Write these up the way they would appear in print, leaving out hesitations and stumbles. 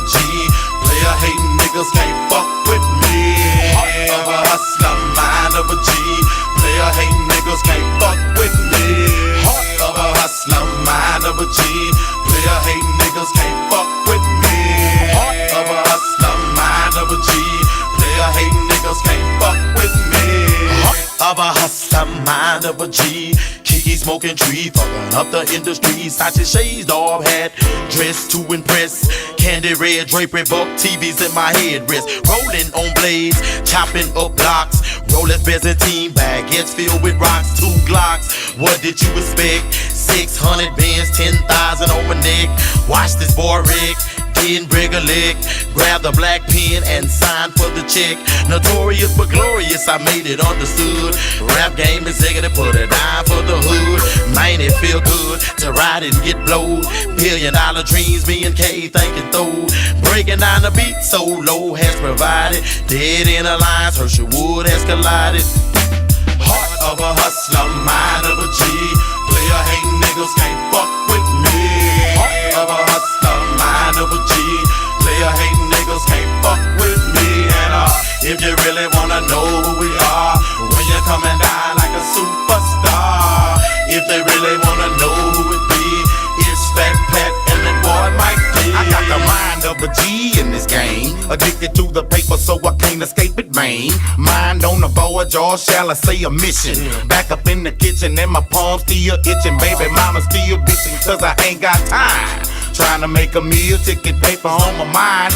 G. Player hating niggas can't fuck with me. Heart of a hustler, mind of a G. Player hating niggas can't fuck with me. Heart of a hustler, mind of a G. Player hating niggas can't fuck with me. Heart of a hustler, mind of a G. Player hating niggas can't fuck with me. Heart of a hustler, mind of a G. Kiki smoking tree, fucking up the industry. Sachi shades, dog hat, dressed to impress. Candy red drapery, buck TVs in my head wrist. Rolling on blades, chopping up blocks. Rollers, Byzantine baguettes filled with rocks. 2 Glocks, what did you expect? 600 bands, 10,000 on my neck. Watch this boy Rick. Then break a leg, grab the black pen and sign for the check. Notorious but glorious, I made it understood. Rap game executive, put a dime for the hood. Man, it feel good to ride and get blowed. $1 billion dreams, me and K thinking through. Breaking down the beat so low has provided. Dead in a lines, Herschel Wood has collided. Heart of a hustler, mind of a G. Player hating niggas can't fuck with me. Heart of a hustler, mind of a G. Player hating niggas can't fuck with me. And if you really wanna know who we are, when you're coming down like a superstar. If they really wanna know who it be, it's Fat Pat and that boy Mike D. I got the mind of a G in this game. Addicted to the paper so I can't escape it, man. Mind on the voyage, or shall I say a mission. Back up in the kitchen and my palms still itching. Baby mama still bitching cause I ain't got time. Trying to make a meal, ticket paper on my mind.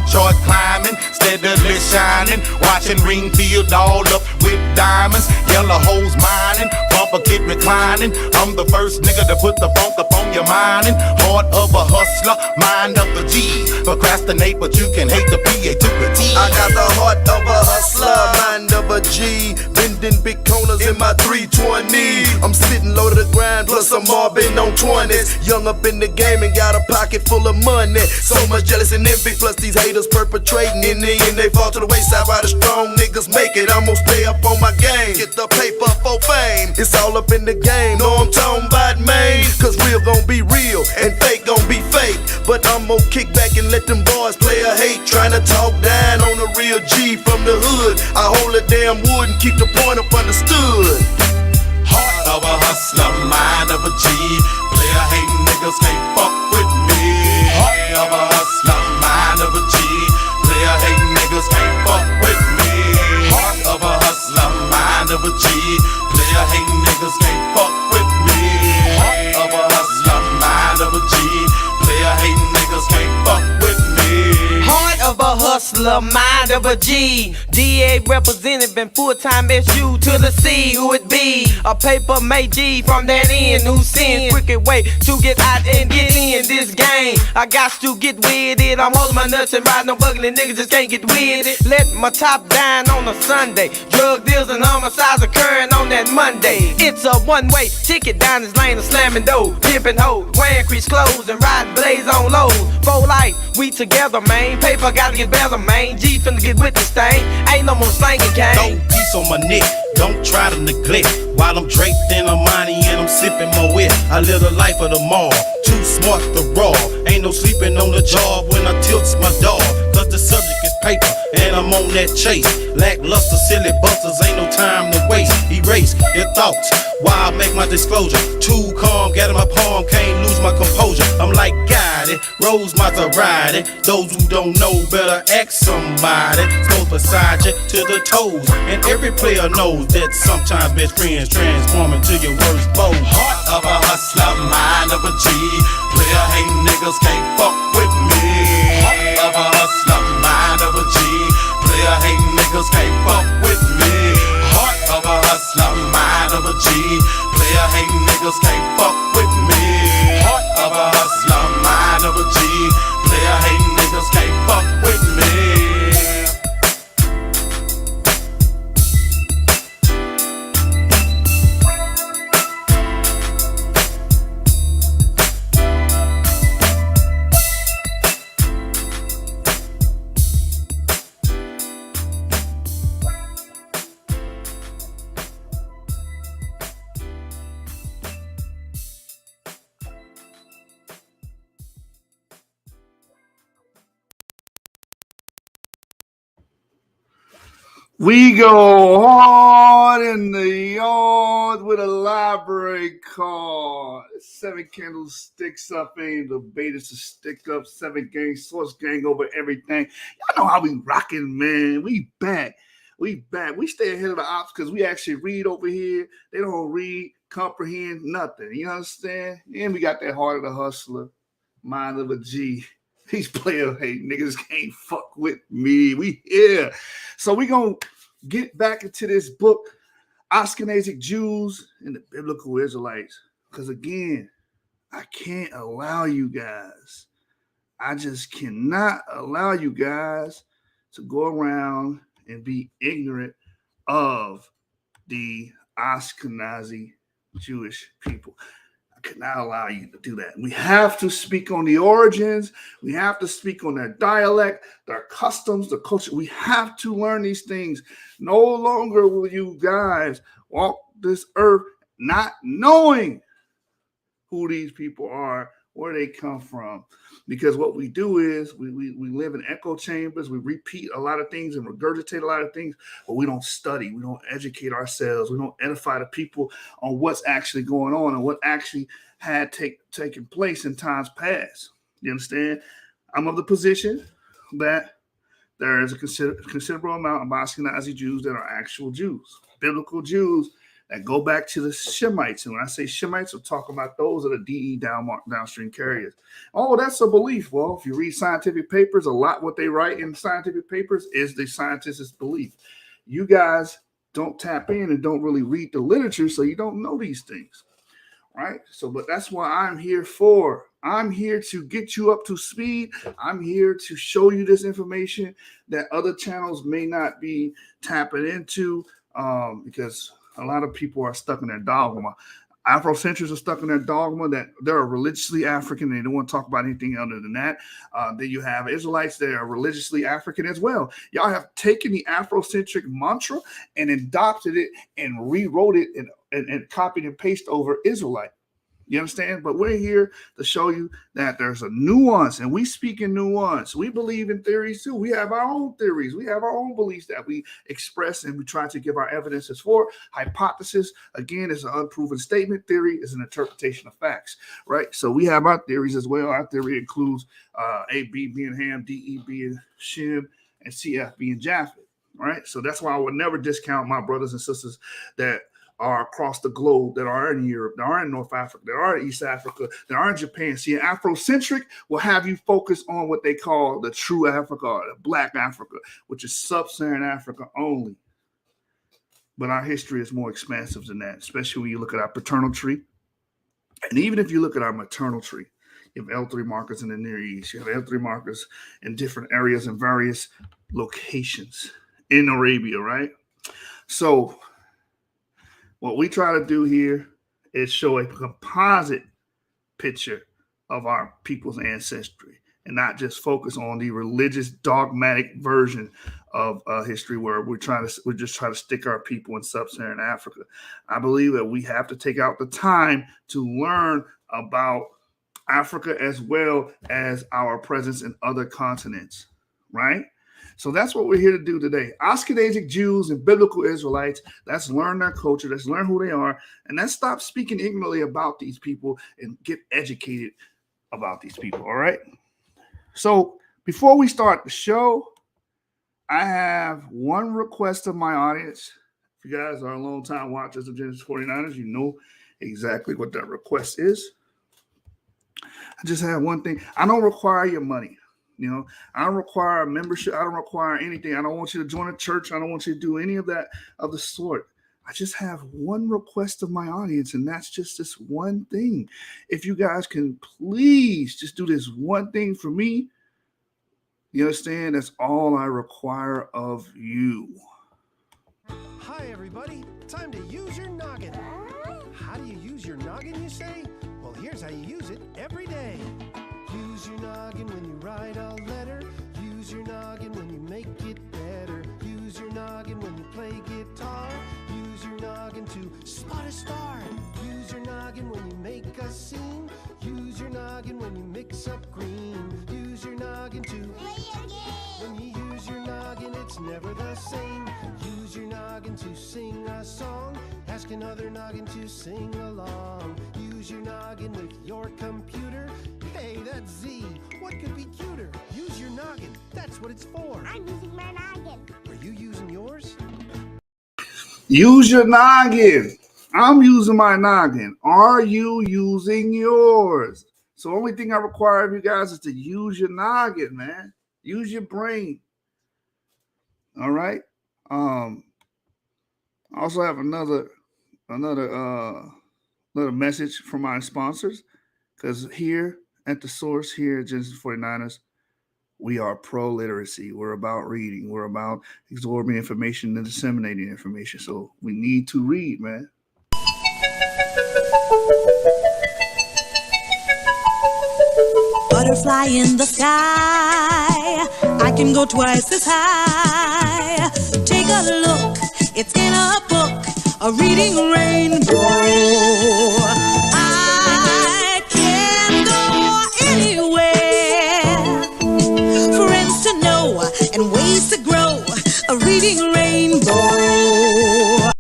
Chart climbing, steadily shining. Watching ring field all up with diamonds. Yellow hoes mining, bumper kit reclining. I'm the first nigga to put the funk up on your mindin'. Heart of a hustler, mind of a G. Procrastinate but you can hate the PA to the T. I got the heart of a hustler, mind of a G. Bending big corners in my 320. I'm sitting low to the grind, plus I'm mobbing on 20s. Young up in the game and got a pocket full of money. So much jealous and envy, plus these haters perpetrating. In the end they fall to the wayside while the strong niggas make it. I'm gonna stay up on my game, get the paper for fame. It's all up in the game, know I'm talking about man. Cause real gon' be real and fake gon' be fake. But I'm gonna kick back and let them boys play a hate. Trying to talk down on the real G from the hood. I hold a damn wood and keep the point up understood. Heart of a hustler, mind of a G. Player hating niggas can't fuck with me. Heart of a hustler, mind of a G. Player hating niggas can't fuck with me. Heart of a hustler, mind of a G. Player hating niggas can't fuck with me. Heart of a hustler, mind of a G. Player hating niggas can't fuck with me. Heart of a hustler, mind of a G. DA represented, been full-time SU to the C. Who it be? A paper made G from that end. Who sin? Quicker way to get out and get in this game. I got to get with it. I'm holding my nuts and riding on bugging niggas just can't get with it. Let my top down on a Sunday. Drug deals and homicides occurring on that Monday. It's a one-way ticket down this lane of slamming dough. Pimping hoes, wearing crease clothes and riding blaze on lows. For life, we together, man. Paper gotta get better, man. G finna get with this thing. Ain't no more slanging cane. Don't piece on my neck, don't try to neglect. While I'm draped in a money and I'm sipping my wet. I live the life of the mall, too smart to raw. Ain't no sleeping on the job when I tilts my dog. Cause the subject is paper and I'm on that chase. Lackluster, silly busters, ain't no time to waste. Erase your thoughts while I make my disclosure. Too calm, got in my palm, can't lose my composure. I'm like guided, Rose Maserati. Those who don't know better ask somebody. Goes beside you to the toes. And every player knows that sometimes best friends transform into your worst foes. Heart of a hustler, mind of a G. Player hating niggas can't fuck with me. Heart of a hustler, mind of a G. Player hating niggas can't fuck with me. Heart of a hustler, mind of a G. Player hating niggas can't fuck with me. Heart of a hustler, mind of a G. Player hating niggas can't fuck with me. We go hard in the yard with a library card. 7 candlesticks up, ain't the betas to stick up. 7 gang, source gang over everything. Y'all know how we rocking, man. We back. We back. We stay ahead of the ops because we actually read over here. They don't read, comprehend nothing. You understand? And we got that heart of the hustler, mind of a G. These players, hey, niggas can't fuck with me. We here. So we gonna get back into this book, Ashkenazic Jews and the Biblical Israelites. Because again, I can't allow you guys. I just cannot allow you guys to go around and be ignorant of the Ashkenazi Jewish people. I cannot allow you to do that. We have to speak on the origins. We have to speak on their dialect, their customs, the culture. We have to learn these things. No longer will you guys walk this earth not knowing who these people are, where they come from. Because what we do is we live in echo chambers. We repeat a lot of things and regurgitate a lot of things, but we don't study. We don't educate ourselves. We don't edify the people on what's actually going on and what actually had taken place in times past. You understand? I'm of the position that there is a considerable amount of Ashkenazi Jews that are actual Jews, biblical Jews that go back to the Shemites. And when I say Shemites, we're talking about those that are DE downstream carriers. Oh, that's a belief. Well, if you read scientific papers, a lot what they write in scientific papers is the scientists' belief. You guys don't tap in and don't really read the literature, so you don't know these things, right? So, but that's what I'm here for. I'm here to get you up to speed. I'm here to show you this information that other channels may not be tapping into because a lot of people are stuck in their dogma. Afrocentrics are stuck in their dogma that they're religiously African. They don't want to talk about anything other than that. Then you have Israelites that are religiously African as well. Y'all have taken the Afrocentric mantra and adopted it and rewrote it and copied and pasted over Israelite. You understand? But we're here to show you that there's a nuance, and we speak in nuance. We believe in theories too. We have our own theories. We have our own beliefs that we express, and we try to give our evidences for. Hypothesis, again, is an unproven statement. Theory is an interpretation of facts, right? So we have our theories as well. Our theory includes AB being Ham, DE being Shem, and CF being Japheth, right? So that's why I would never discount my brothers and sisters that are across the globe, that are in Europe, that are in North Africa, that are in East Africa, that are in Japan. See, Afrocentric will have you focus on what they call the true Africa, or the Black Africa, which is sub-Saharan Africa only. But our history is more expansive than that, especially when you look at our paternal tree. And even if you look at our maternal tree, you have L3 markers in the Near East. You have L3 markers in different areas and various locations in Arabia, right? So what we try to do here is show a composite picture of our people's ancestry and not just focus on the religious dogmatic version of history where we're just trying to stick our people in sub-Saharan Africa. I believe that we have to take out the time to learn about Africa as well as our presence in other continents, right? So that's what we're here to do today. Ashkenazic Jews and biblical Israelites, let's learn their culture, let's learn who they are, and let's stop speaking ignorantly about these people and get educated about these people, all right? So before we start the show, I have one request of my audience. If you guys are long-time watchers of Genesis 49ers, you know exactly what that request is. I just have one thing. I don't require your money. You know, I don't require a membership. I don't require anything. I don't want you to join a church. I don't want you to do any of that of the sort. I just have one request of my audience, and that's just this one thing. If you guys can please just do this one thing for me, you understand? That's all I require of you. Hi, everybody. Time to use your noggin. How do you use your noggin, you say? Well, here's how you use it every day. Use your noggin when you write a letter. Use your noggin when you make it better. Use your noggin when you play guitar. Use your noggin to spot a star. Use your noggin when you make a scene. Use your noggin when you mix up green. Use your noggin to play a game. When you use your noggin, it's never the same. to sing a song. Ask another noggin to sing along. Use your noggin with your computer. Hey, that's Z. What could be cuter? Use your noggin. That's what it's for. I'm using my noggin. Are you using yours? Use your noggin. I'm using my noggin. Are you using yours? So the only thing I require of you guys is to use your noggin, man. Use your brain. All right. I also have another message from my sponsors, because here at the source here at Genesis 49ers, we are pro-literacy. We're about reading. We're about absorbing information and disseminating information. So we need to read, man. Butterfly in the sky, I can go twice as high. Take a look, it's in a book, a reading rainbow. I can go anywhere, friends to know and ways to grow, a reading rainbow.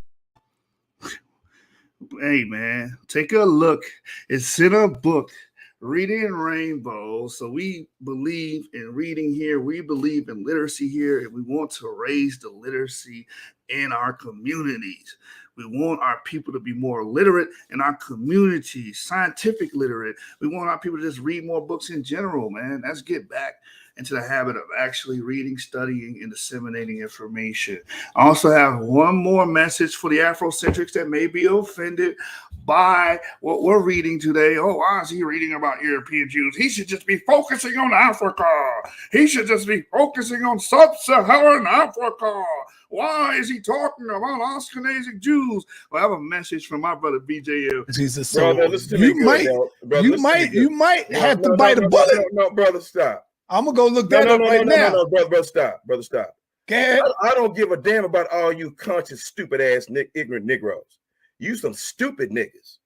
Hey, man, take a look. It's in a book. Reading Rainbow. So we believe in reading here. We believe in literacy here, and we want to raise the literacy in our communities. We want our people to be more literate in our communities, scientific literate. We want our people to just read more books in general, man. Let's get back into the habit of actually reading, studying, and disseminating information. I also have one more message for the Afrocentrics that may be offended by what we're reading today. Oh, why is he reading about European Jews? He should just be focusing on Africa. He should just be focusing on sub-Saharan Africa. Why is he talking about Ashkenazic Jews? Well, I have a message from my brother BJL. Jesus, so brother, listen to me you might have to bite a bullet. No, brother, stop. I'm gonna go look that up right now. No, brother, stop. Brother, stop. I don't give a damn about all you conscious, stupid ass, ignorant Negroes. You some stupid niggas.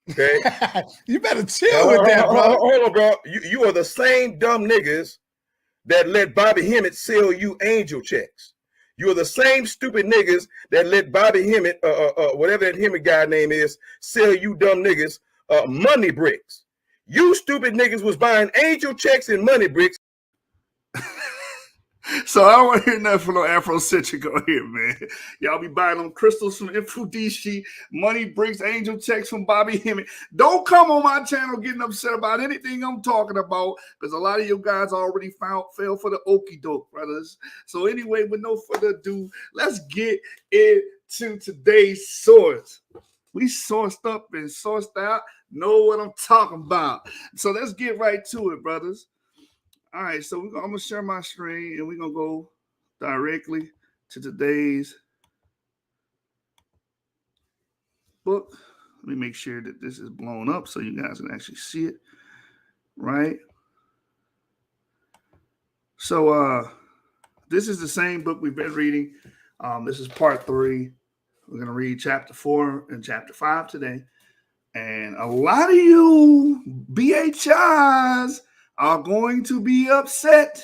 Okay, you better chill with that, bro. Hold on, bro. You are the same dumb niggas that let Bobby Hemmett sell you angel checks. You are the same stupid niggas that let Bobby Hemmett, whatever that Hemmett guy name is, sell you dumb niggas money bricks. You stupid niggas was buying angel checks and money bricks. So I don't want to hear nothing from no Afrocentric on here, man. Y'all be buying them crystals from Infudishi, money bricks, angel checks from Bobby Hemmett. Don't come on my channel getting upset about anything I'm talking about, because a lot of you guys already fell for the okie doke, brothers. So anyway, with no further ado, let's get into today's source. We sourced up and sourced out, know what I'm talking about. So let's get right to it, brothers. All right, so I'm going to share my screen, and we're going to go directly to today's book. Let me make sure that this is blown up so you guys can actually see it, right? So this is the same book we've been reading. This is part 3. We're going to read chapter 4 and chapter 5 today. And a lot of you BHIs are going to be upset.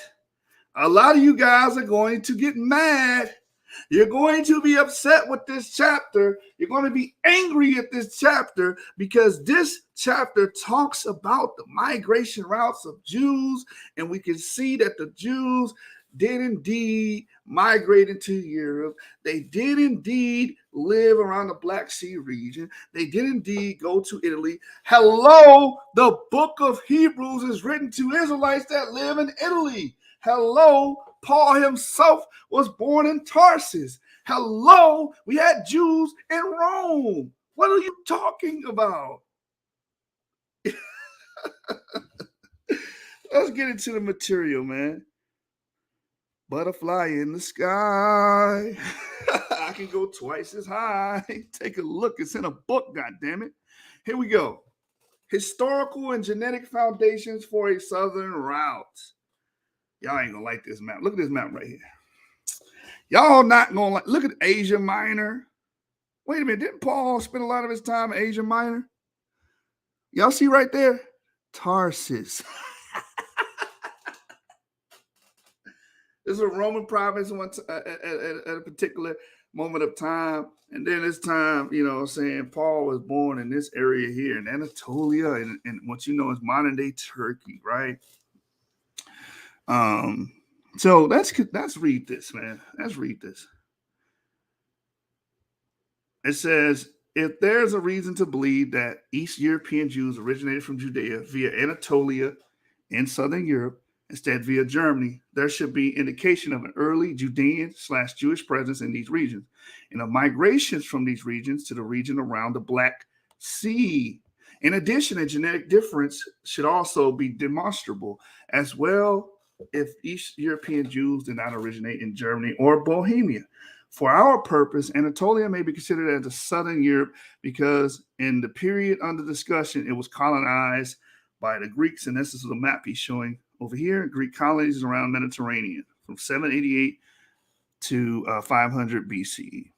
A lot of you guys are going to get mad. You're going to be upset with this chapter. You're going to be angry at this chapter because this chapter talks about the migration routes of Jews, and we can see that the Jews did indeed migrate into Europe. They did indeed live around the Black Sea region. They did indeed go to Italy. Hello, the book of Hebrews is written to Israelites that live in Italy. Hello, Paul himself was born in Tarsus. Hello, we had Jews in Rome. What are you talking about? Let's get into the material, man. Butterfly in the sky. I can go twice as high. Take a look. It's in a book, goddammit. Here we go. Historical and genetic foundations for a southern route. Y'all ain't gonna like this map. Look at this map right here. Y'all not gonna like. Look at Asia Minor. Wait a minute. Didn't Paul spend a lot of his time in Asia Minor? Y'all see right there? Tarsus. This is a Roman province at a particular moment of time. And then it's time, you know what I'm saying, Paul was born in this area here in Anatolia and what you know is modern day Turkey, right? So let's read this, man. Let's read this. It says, if there's a reason to believe that East European Jews originated from Judea via Anatolia in southern Europe, instead via Germany, there should be indication of an early Judean/Jewish presence in these regions and of migrations from these regions to the region around the Black Sea. In addition, a genetic difference should also be demonstrable as well if East European Jews did not originate in Germany or Bohemia. For our purpose, Anatolia may be considered as a southern Europe because in the period under discussion, it was colonized by the Greeks, and this is the map he's showing over here. Greek colonies around Mediterranean from 788 to 500 BCE.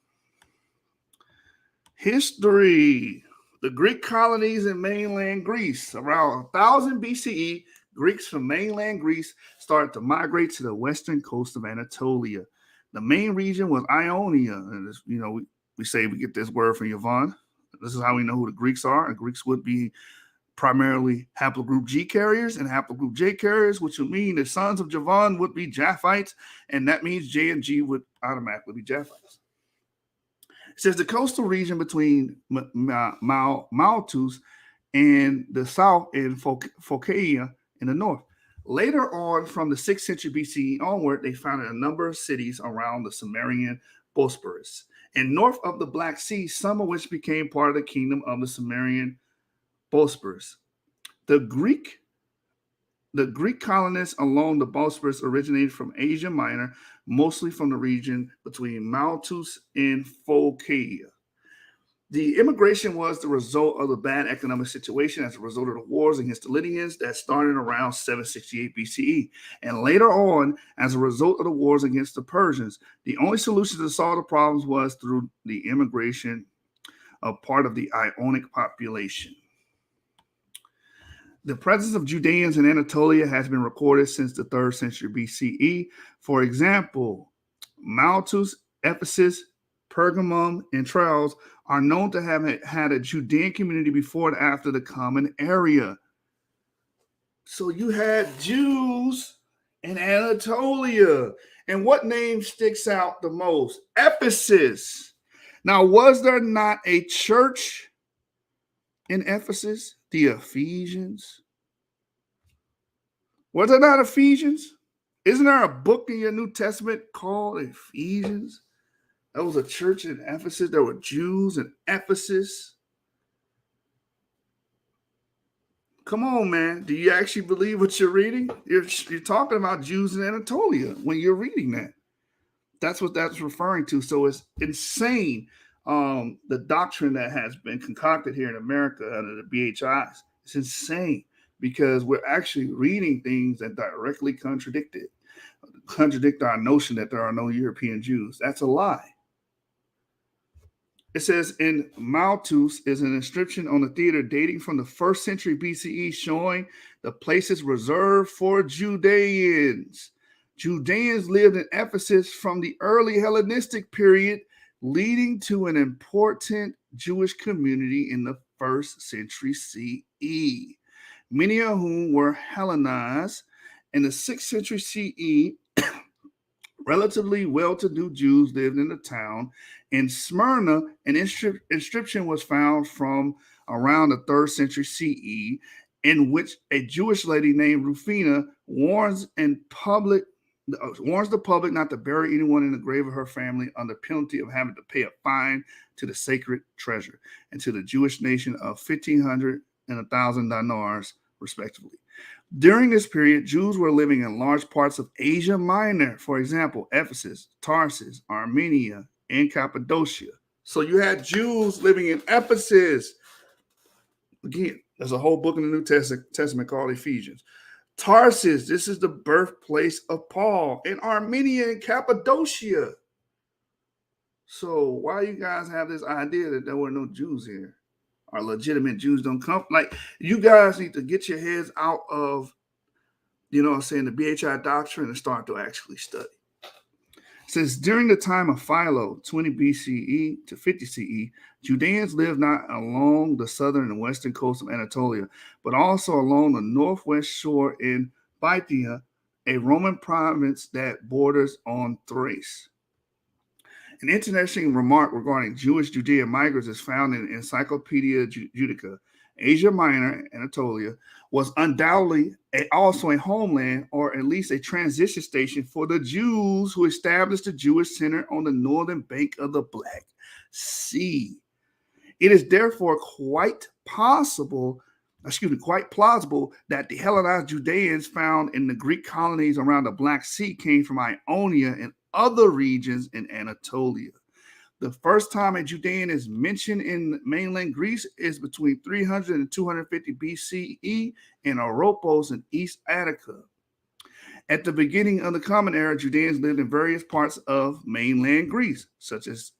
History. The Greek colonies in mainland Greece. Around 1000 BCE, Greeks from mainland Greece started to migrate to the western coast of Anatolia. The main region was Ionia. And you know, we say we get this word from Yvonne. This is how we know who the Greeks are. And Greeks would be primarily haplogroup G carriers and haplogroup J carriers, which would mean the sons of Javan would be Japhites, and that means J and G would automatically be Japhites. It says the coastal region between Maltus and the south and Phocaea in the north. Later on, from the 6th century BCE onward, they founded a number of cities around the Sumerian Bosporus and north of the Black Sea, some of which became part of the kingdom of the Sumerian Bosporus. The Greek colonists along the Bosporus originated from Asia Minor, mostly from the region between Maltus and Phocaea. The immigration was the result of the bad economic situation as a result of the wars against the Lydians that started around 768 BCE. And later on, as a result of the wars against the Persians, the only solution to solve the problems was through the immigration of part of the Ionic population. The presence of Judeans in Anatolia has been recorded since the 3rd century BCE. For example, Maltus, Ephesus, Pergamum, and Tralles are known to have had a Judean community before and after the common area. So you had Jews in Anatolia. And what name sticks out the most? Ephesus. Now, was there not a church in Ephesus? The Ephesians. Was there not Ephesians? Isn't there a book in your New Testament called Ephesians? There was a church in Ephesus. There were Jews in Ephesus. Come on, man. Do you actually believe what you're reading? You're talking about Jews in Anatolia when you're reading that. That's what that's referring to. So it's insane. The doctrine that has been concocted here in America under the BHIs. It's insane because we're actually reading things that directly contradict our notion that there are no European Jews. That's a lie. It says in Maltus is an inscription on the theater dating from the 1st century BCE showing the places reserved for Judeans. Judeans lived in Ephesus from the early Hellenistic period, leading to an important Jewish community in the 1st century CE, many of whom were Hellenized. In the 6th century CE, relatively well-to-do Jews lived in the town. In Smyrna, an inscription was found from around the 3rd century CE, in which a Jewish lady named Rufina warns the public not to bury anyone in the grave of her family under penalty of having to pay a fine to the sacred treasure and to the Jewish nation of 1,500 and 1,000 dinars, respectively. During this period, Jews were living in large parts of Asia Minor, for example, Ephesus, Tarsus, Armenia, and Cappadocia. So you had Jews living in Ephesus. Again, there's a whole book in the New Testament called Ephesians. Tarsus, this is the birthplace of Paul. In Armenia and Cappadocia. So why you guys have this idea that there were no Jews here? Or legitimate Jews don't come? Like, you guys need to get your heads out of, the BHI doctrine and start to actually study. It says during the time of Philo, 20 BCE to 50 CE, Judeans lived not along the southern and western coast of Anatolia, but also along the northwest shore in Bithynia, a Roman province that borders on Thrace. An interesting remark regarding Jewish Judean migrants is found in Encyclopedia Judica. Asia Minor, Anatolia, was undoubtedly also a homeland or at least a transition station for the Jews who established the Jewish center on the northern bank of the Black Sea. It is therefore quite plausible that the Hellenized Judeans found in the Greek colonies around the Black Sea came from Ionia and other regions in Anatolia. The first time a Judean is mentioned in mainland Greece is between 300 and 250 BCE in Oropos in East Attica. At the beginning of the Common Era, Judeans lived in various parts of mainland Greece, such as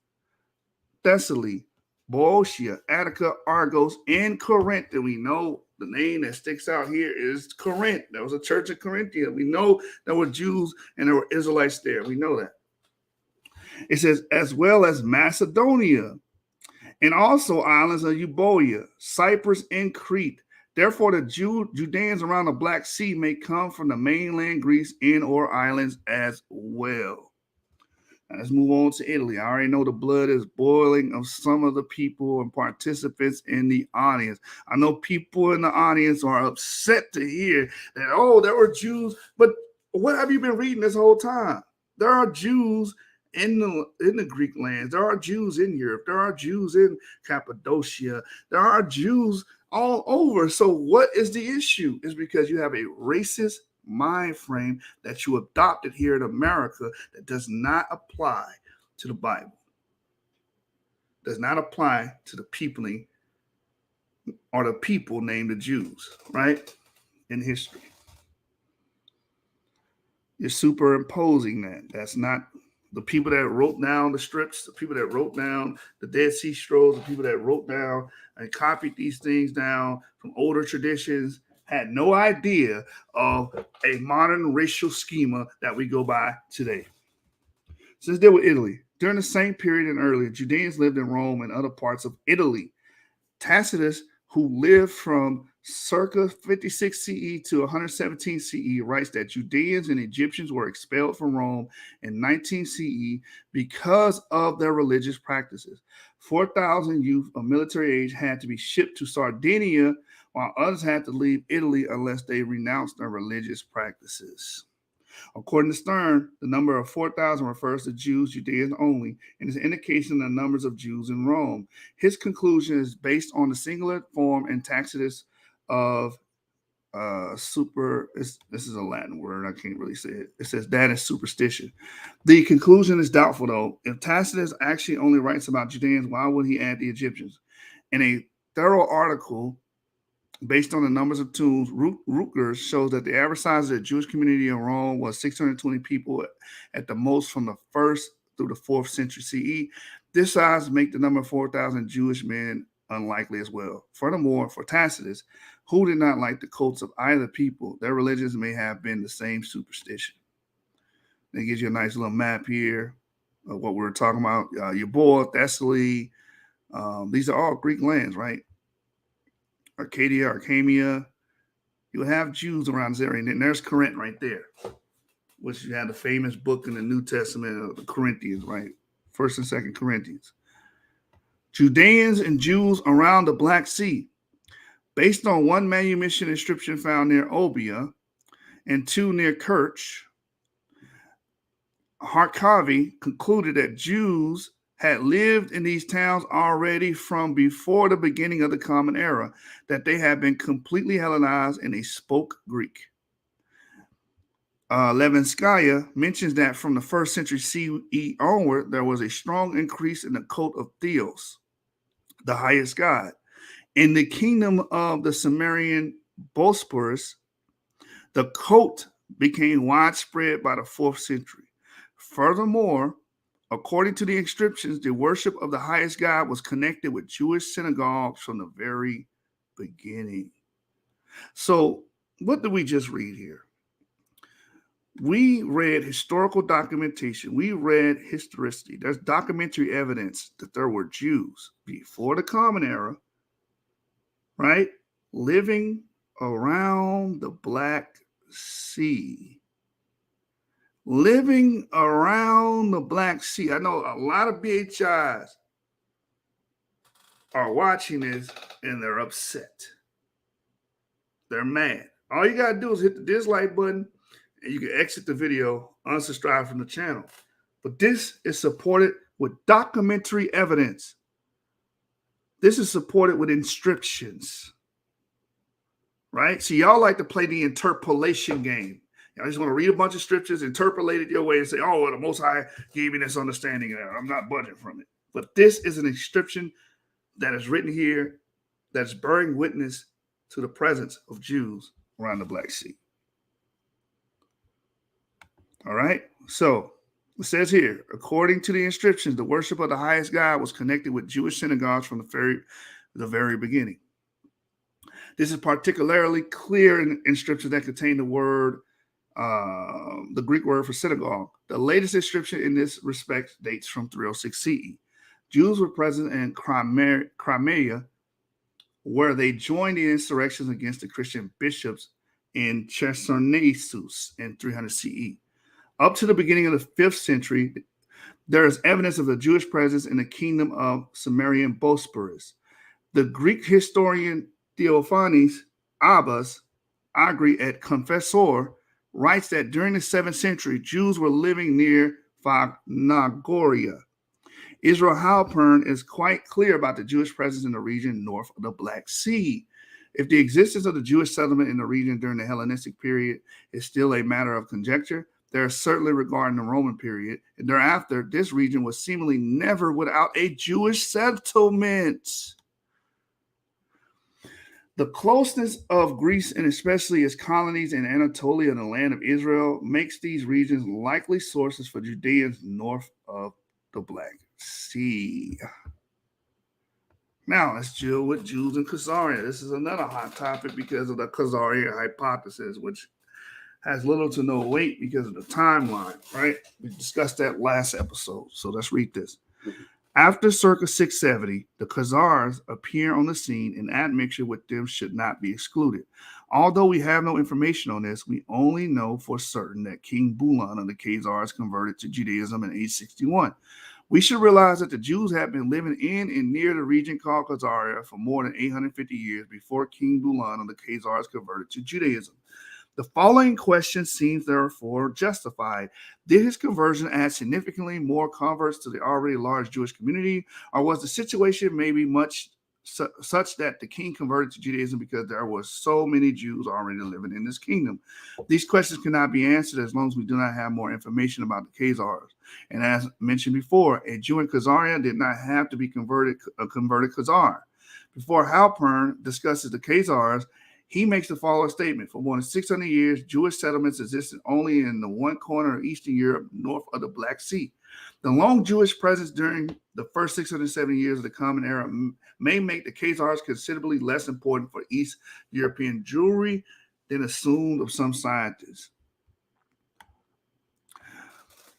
Thessaly, Boeotia, Attica, Argos, and Corinth. And we know the name that sticks out here is Corinth. There was a church of Corinthia. We know there were Jews and there were Israelites there. We know that. It says, as well as Macedonia, and also islands of Euboea, Cyprus, and Crete. Therefore, the Judeans around the Black Sea may come from the mainland Greece and or islands as well. Now, let's move on to Italy. I already know the blood is boiling of some of the people and participants in the audience. I know people in the audience are upset to hear that, oh, there were Jews. But what have you been reading this whole time? There are Jews in the Greek lands. There are Jews in Europe. There are Jews in Cappadocia. There are Jews all over. So what is the issue? It's because you have a racist mind frame that you adopted here in America that does not apply to the Bible. Does not apply to the peopling or the people named the Jews, right? In history. You're superimposing that. That's not the people that wrote down the strips, the people that wrote down the Dead Sea Scrolls, the people that wrote down and copied these things down from older traditions had no idea of a modern racial schema that we go by today. So let's deal with Italy. During the same period and earlier, Judeans lived in Rome and other parts of Italy. Tacitus, who lived from circa 56 CE to 117 CE, writes that Judeans and Egyptians were expelled from Rome in 19 CE because of their religious practices. 4,000 youth of military age had to be shipped to Sardinia, while others had to leave Italy unless they renounced their religious practices. According to Stern, the number of 4,000 refers to Jews, Judeans only, and is an indication of the numbers of Jews in Rome. His conclusion is based on the singular form in Tacitus of this is a Latin word, I can't really say it. It says that is superstition. The conclusion is doubtful, though. If Tacitus actually only writes about Judeans, why would he add the Egyptians? In a thorough article based on the numbers of tombs, Rutgers shows that the average size of the Jewish community in Rome was 620 people at the most from the 1st through the 4th century CE. This size makes the number of 4,000 Jewish men unlikely as well. Furthermore, for Tacitus, who did not like the cults of either people, their religions may have been the same superstition. It gives you a nice little map here of what we're talking about. Euboea, Thessaly, these are all Greek lands, right? Arcadia, Arcamia. You'll have Jews around this area. And then there's Corinth right there, which you have the famous book in the New Testament of the Corinthians, right? 1st and 2nd Corinthians. Judeans and Jews around the Black Sea. Based on one manumission inscription found near Obia and 2 near Kerch, Harkavi concluded that Jews had lived in these towns already from before the beginning of the Common Era, that they had been completely Hellenized and they spoke Greek. Levinskaya mentions that from the 1st century CE onward, there was a strong increase in the cult of Theos, the highest god. In the kingdom of the Sumerian Bosporus, the cult became widespread by the 4th century. Furthermore, according to the inscriptions, the worship of the highest God was connected with Jewish synagogues from the very beginning. So, what did we just read here? We read historical documentation. We read historicity. There's documentary evidence that there were Jews before the Common Era, right, living around the Black Sea. Living around the Black Sea. I know a lot of BHIs are watching this and they're upset. They're mad. All you got to do is hit the dislike button and you can exit the video, unsubscribe from the channel. But this is supported with documentary evidence. This is supported with inscriptions. Right? So y'all like to play the interpolation game. Y'all just want to read a bunch of scriptures, interpolate it your way, and say, oh, well, the Most High gave me this understanding, and I'm not budging from it. But this is an inscription that is written here that's bearing witness to the presence of Jews around the Black Sea. All right? So it says here, according to the inscriptions, the worship of the highest God was connected with Jewish synagogues from the very beginning. This is particularly clear in inscriptions that contain the Greek word for synagogue. The latest inscription in this respect dates from 306 CE. Jews were present in Crimea, where they joined the insurrections against the Christian bishops in Chersonesus in 300 CE. Up to the beginning of the 5th century, there is evidence of the Jewish presence in the kingdom of Sumerian Bosporus. The Greek historian Theophanes Abbas, Agri et Confessor, writes that during the 7th century, Jews were living near Phagnagoria. Israel Halpern is quite clear about the Jewish presence in the region north of the Black Sea. If the existence of the Jewish settlement in the region during the Hellenistic period is still a matter of conjecture, there is certainly regarding the Roman period, and thereafter, this region was seemingly never without a Jewish settlement. The closeness of Greece, and especially its colonies in Anatolia and the land of Israel, makes these regions likely sources for Judeans north of the Black Sea. Now, let's deal with Jews and Khazaria. This is another hot topic because of the Khazaria hypothesis, which has little to no weight because of the timeline, right? We discussed that last episode, so let's read this. After circa 670, the Khazars appear on the scene, and admixture with them should not be excluded. Although we have no information on this, we only know for certain that King Bulan of the Khazars converted to Judaism in 861. We should realize that the Jews have been living in and near the region called Khazaria for more than 850 years before King Bulan of the Khazars converted to Judaism. The following question seems therefore justified. Did his conversion add significantly more converts to the already large Jewish community, or was the situation maybe much such that the king converted to Judaism because there were so many Jews already living in this kingdom? These questions cannot be answered as long as we do not have more information about the Khazars. And as mentioned before, a Jew in Khazaria did not have to be a converted Khazar. Before Halpern discusses the Khazars, he makes the following statement. For more than 600 years, Jewish settlements existed only in the one corner of Eastern Europe, north of the Black Sea. The long Jewish presence during the first 670 years of the Common Era may make the Khazars considerably less important for East European Jewry than assumed of some scientists.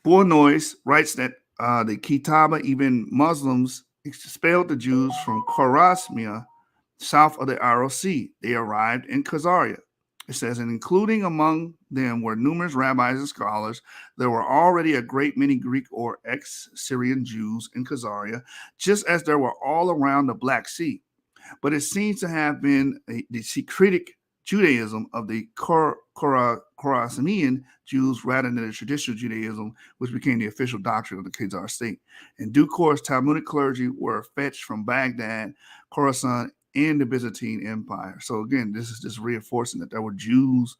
Bournois writes that the Kitaba, even Muslims, expelled the Jews from Khorasmia, south of the Aral Sea. They arrived in Khazaria. It says, and including among them were numerous rabbis and scholars, there were already a great many Greek or ex-Syrian Jews in Khazaria, just as there were all around the Black Sea. But it seems to have been the Syncretic Judaism of the Khorasanian Jews rather than the traditional Judaism, which became the official doctrine of the Khazar state. In due course, Talmudic clergy were fetched from Baghdad, Khorasan, in the Byzantine Empire. So again, this is just reinforcing that there were Jews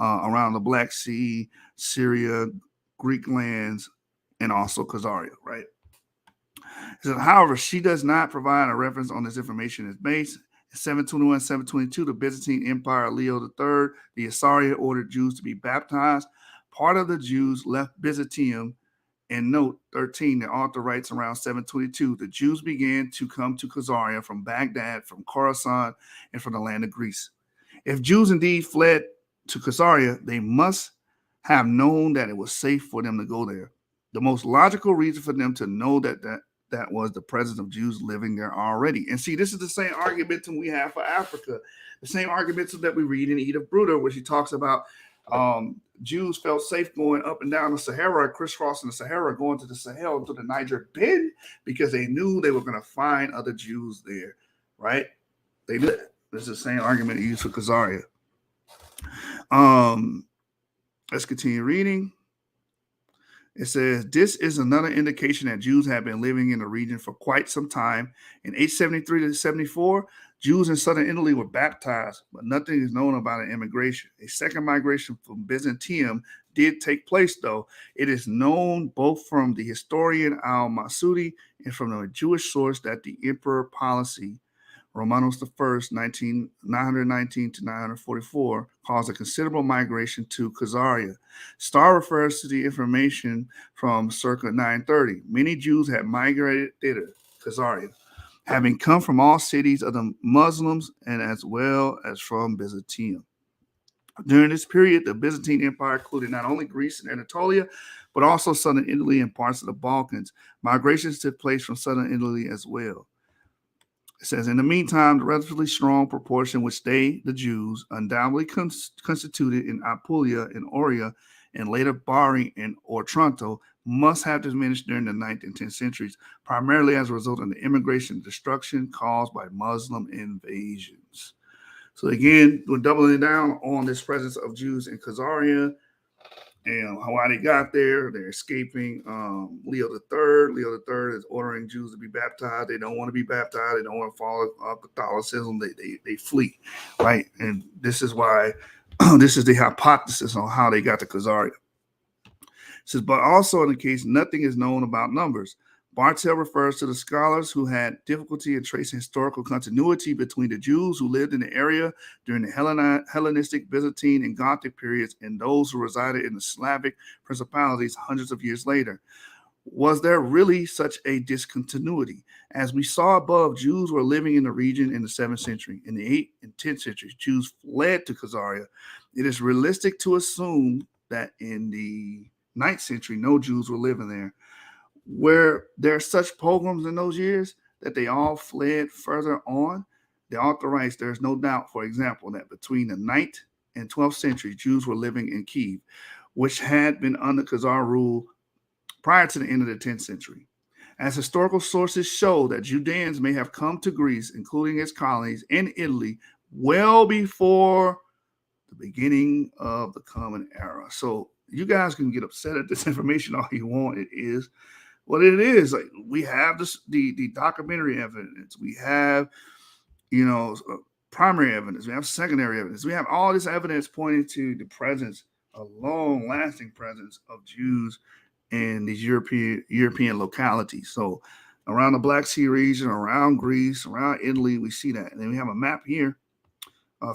around the Black Sea, Syria, Greek lands, and also Khazaria, right? So, however, she does not provide a reference on this information as base. In 721, 722, the Byzantine Empire, Leo III, the Yasaria ordered Jews to be baptized. Part of the Jews left Byzantium. In note 13, the author writes around 722, the Jews began to come to Khazaria from Baghdad, from Khorasan, and from the land of Greece. If Jews indeed fled to Khazaria, they must have known that it was safe for them to go there. The most logical reason for them to know that was the presence of Jews living there already. And see, this is the same argumentum we have for Africa, the same argumentum that we read in Edith Bruder, where she talks about Jews felt safe going up and down the Sahara, crisscrossing the Sahara, going to the Sahel, to the Niger Bend, because they knew they were going to find other Jews there, right? They knew that. This is the same argument used for Khazaria. Let's continue reading. It says, this is another indication that Jews have been living in the region for quite some time. In 873 to 74, Jews in southern Italy were baptized, but nothing is known about an immigration. A second migration from Byzantium did take place, though. It is known both from the historian al-Masudi and from the Jewish source that the emperor policy, Romanus I, 919 to 944, caused a considerable migration to Khazaria. Starr refers to the information from circa 930. Many Jews had migrated to Khazaria, having come from all cities of the Muslims and as well as from Byzantium. During this period, the Byzantine Empire included not only Greece and Anatolia, but also southern Italy and parts of the Balkans. Migrations took place from southern Italy as well. It says, in the meantime, the relatively strong proportion which they, the Jews, undoubtedly constituted in Apulia and Auria, and later Bari and Otranto, must have diminished during the 9th and 10th centuries, primarily as a result of the immigration and destruction caused by Muslim invasions. So again, we're doubling down on this presence of Jews in Khazaria and how they got there. They're escaping Leo III. Leo III is ordering Jews to be baptized. They don't want to be baptized. They don't want to follow Catholicism. They flee, right? And this is why this is the hypothesis on how they got to Khazaria. It says, but also in the case, nothing is known about numbers. Bartel refers to the scholars who had difficulty in tracing historical continuity between the Jews who lived in the area during the Hellenistic, Byzantine, and Gothic periods and those who resided in the Slavic principalities hundreds of years later. Was there really such a discontinuity? As we saw above, Jews were living in the region in the 7th century. In the 8th and 10th centuries, Jews fled to Khazaria. It is realistic to assume that in the 9th century, no Jews were living there. Where there are such pogroms in those years that they all fled further on, the author writes, there's no doubt, for example, that between the 9th and 12th century, Jews were living in Kiev, which had been under Khazar rule prior to the end of the 10th century. As historical sources show that Judeans may have come to Greece, including its colonies in Italy, well before the beginning of the Common Era. So you guys can get upset at this information all you want. It is what it is. Like, we have the documentary evidence. We have, primary evidence. We have secondary evidence. We have all this evidence pointing to the presence, a long-lasting presence of Jews in these European localities. So around the Black Sea region, around Greece, around Italy, we see that. And then we have a map here.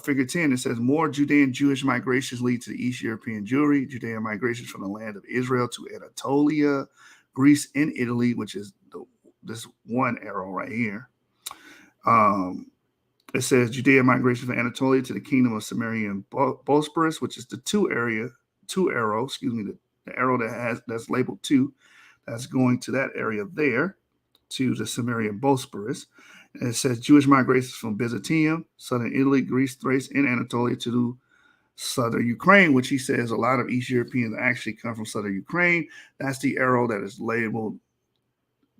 Figure 10, it says more Judean Jewish migrations lead to the East European Jewry. Judean migrations from the land of Israel to Anatolia, Greece, and Italy, which is this one arrow right here. It says Judean migration from Anatolia to the kingdom of Samaria and Bosporus, which is the the arrow that's labeled 2, that's going to that area there, to the Samaria and Bosporus. And it says Jewish migrations from Byzantium, southern Italy, Greece, Thrace, and Anatolia to southern Ukraine, which he says a lot of East Europeans actually come from southern Ukraine. That's the arrow that is labeled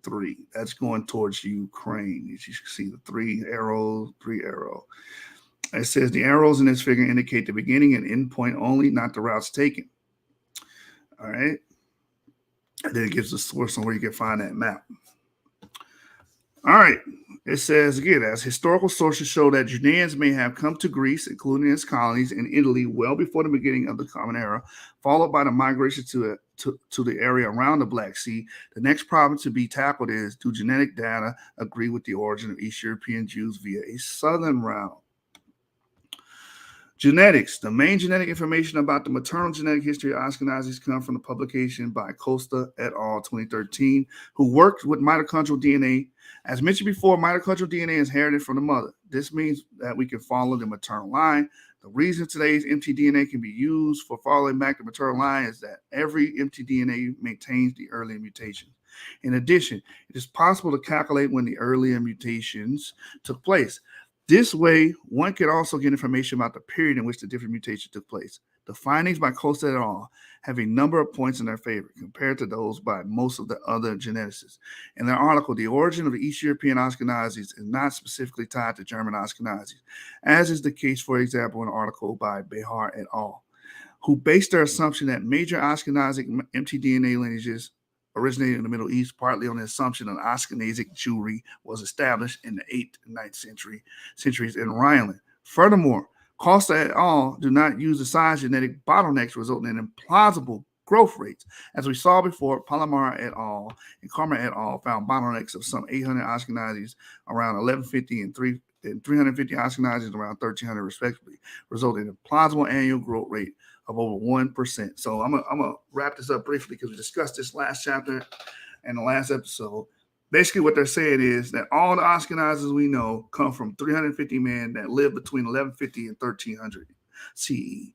3. That's going towards Ukraine. As you can see, the 3 arrow. It says the arrows in this figure indicate the beginning and end point only, not the routes taken. All right. And then it gives the source on where you can find that map. All right. It says, again, as historical sources show that Judeans may have come to Greece, including its colonies in Italy, well before the beginning of the Common Era, followed by the migration to the area around the Black Sea. The next problem to be tackled is, do genetic data agree with the origin of East European Jews via a southern route? Genetics. The main genetic information about the maternal genetic history of Ashkenazis come from the publication by Costa et al. 2013, who worked with mitochondrial DNA. As mentioned before, mitochondrial DNA is inherited from the mother. This means that we can follow the maternal line. The reason today's mtDNA can be used for following back the maternal line is that every mtDNA maintains the earlier mutations. In addition, it is possible to calculate when the earlier mutations took place. This way, one can also get information about the period in which the different mutations took place. The findings by Costa et al. Have a number of points in their favor compared to those by most of the other geneticists. In their article, the origin of the East European Ashkenazis is not specifically tied to German Ashkenazis, as is the case, for example, in an article by YASHAR et al., who based their assumption that major Ashkenazic mtDNA lineages originated in the Middle East, partly on the assumption that Ashkenazic Jewry was established in the 8th and 9th centuries in Rhineland. Furthermore, Costa et al. Do not use the size genetic bottlenecks resulting in implausible growth rates. As we saw before, Palomar et al. And Karma et al. Found bottlenecks of some 800 Ashkenazis around 1150 and 350 Ashkenazis around 1300 respectively, resulting in a plausible annual growth rate of over 1%. So I'm gonna wrap this up briefly because we discussed this last chapter and the last episode. Basically, what they're saying is that all the Ashkenazis we know come from 350 men that lived between 1150 and 1300 CE,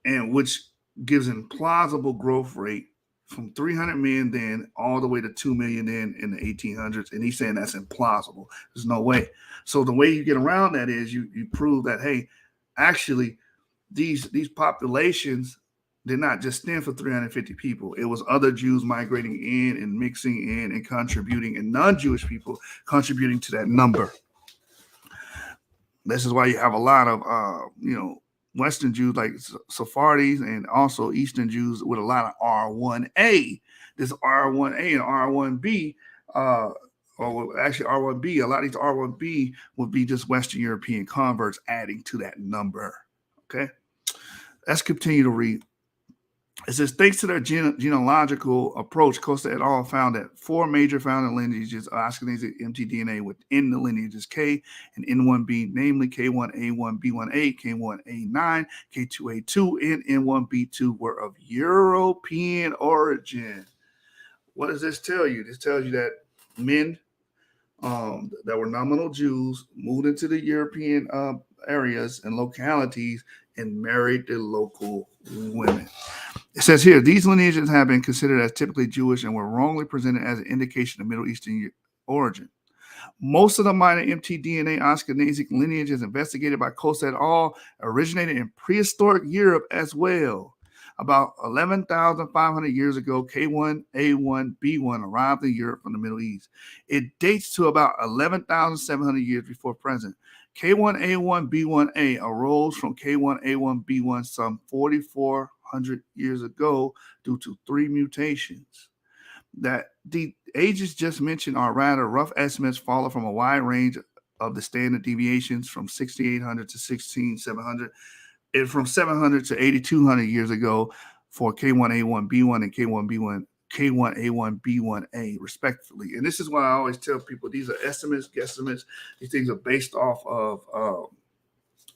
and which gives an implausible growth rate from 300 men then all the way to 2 million in the 1800s. And he's saying that's implausible. There's no way. So the way you get around that is you prove that, hey, actually, these populations did not just stand for 350 people. It was other Jews migrating in and mixing in and contributing, and non-Jewish people contributing to that number. This is why you have a lot of, Western Jews like Sephardi's and also Eastern Jews with a lot of R1A. This R1A and R1B, or actually R1B, a lot of these R1B would be just Western European converts adding to that number. Okay, let's continue to read. It says, thanks to their genealogical approach, Costa et al. Found that 4 major founding lineages of Ashkenazic mtDNA within the lineages K and N1B, namely K1A1B1A, K1A9, K2A2, and N1B2 were of European origin. What does this tell you? This tells you that men that were nominal Jews moved into the European areas and localities and married the local women. It says here, these lineages have been considered as typically Jewish and were wrongly presented as an indication of Middle Eastern origin. Most of the minor mtDNA Ashkenazic lineages investigated by Costa et al. Originated in prehistoric Europe as well. About 11,500 years ago, K1A1B1 arrived in Europe from the Middle East. It dates to about 11,700 years before present. K1A1B1A arose from K1A1B1 some 4,400 years ago due to 3 mutations. That the ages just mentioned are rather rough estimates, follow from a wide range of the standard deviations from 6,800 to 16,700, and from 700 to 8,200 years ago for K1A1B1 and K1A1B1A, respectively. And this is why I always tell people these are estimates, guesstimates. These things are based off of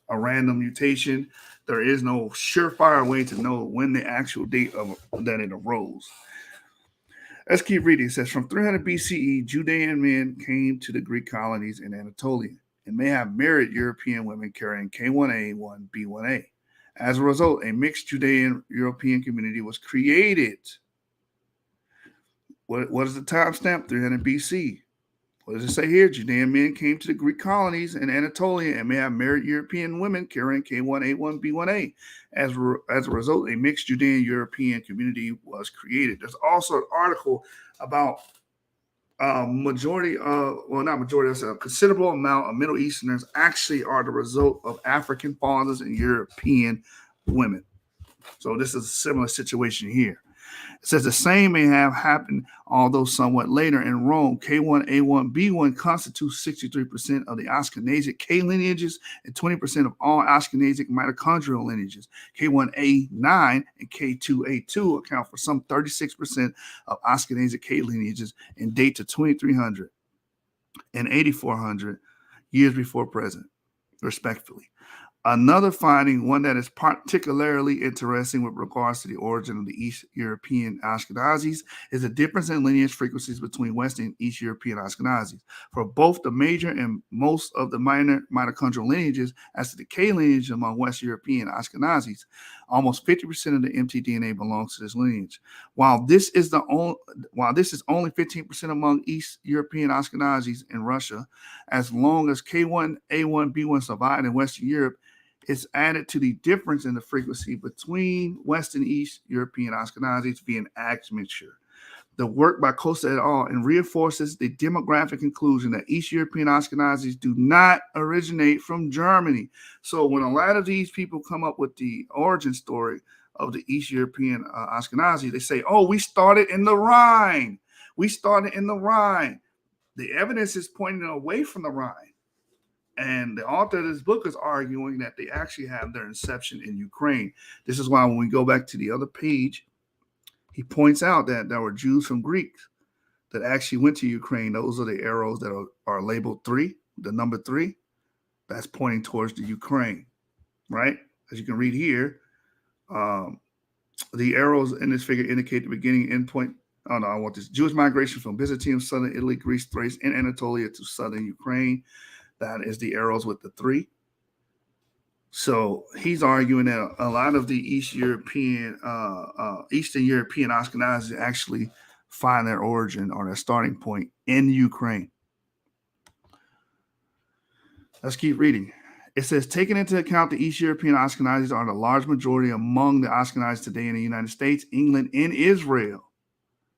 a random mutation. There is no surefire way to know when the actual date of that it arose. Let's keep reading. It says, from 300 BCE, Judean men came to the Greek colonies in Anatolia and may have married European women carrying K1A1B1A. As a result, a mixed Judean-European community was created. What is the timestamp? 300 BC. What does it say here? Judean men came to the Greek colonies in Anatolia and may have married European women carrying K1A1B1A. As a result, a mixed Judean-European community was created. There's also an article about a considerable amount of Middle Easterners actually are the result of African fathers and European women. So this is a similar situation here. It says the same may have happened, although somewhat later in Rome. K1A1B1 constitutes 63% of the Ashkenazic K lineages and 20% of all Ashkenazic mitochondrial lineages. K1A9 and K2A2 account for some 36% of Ashkenazic K lineages and date to 2300 and 8400 years before present, respectively. Another finding, one that is particularly interesting with regards to the origin of the East European Ashkenazis, is the difference in lineage frequencies between West and East European Ashkenazis. For both the major and most of the minor mitochondrial lineages, as to the K lineage among West European Ashkenazis, almost 50% of the mtDNA belongs to this lineage. While this is only 15% among East European Ashkenazis in Russia, as long as K1, A1, B1 survived in Western Europe, it's added to the difference in the frequency between West and East European Ashkenazis via an admixture. The work by Costa et al. And reinforces the demographic conclusion that East European Ashkenazis do not originate from Germany. So when a lot of these people come up with the origin story of the East European Ashkenazi, they say, oh, we started in the Rhine. We started in the Rhine. The evidence is pointing away from the Rhine. And the author of this book is arguing that they actually have their inception in Ukraine. This is why when we go back to the other page, he points out that there were Jews from Greeks that actually went to Ukraine. Those are the arrows that are labeled 3, the number 3. That's pointing towards the Ukraine, right? As you can read here, the arrows in this figure indicate the beginning and end point. Oh, no, I want this. Jewish migration from Byzantium, southern Italy, Greece, Thrace, and Anatolia to southern Ukraine. That is the arrows with the 3. So he's arguing that a lot of the Eastern European Ashkenazis actually find their origin or their starting point in Ukraine. Let's keep reading. It says, taking into account the East European Ashkenazis are the large majority among the Ashkenazis today in the United States, England, and Israel.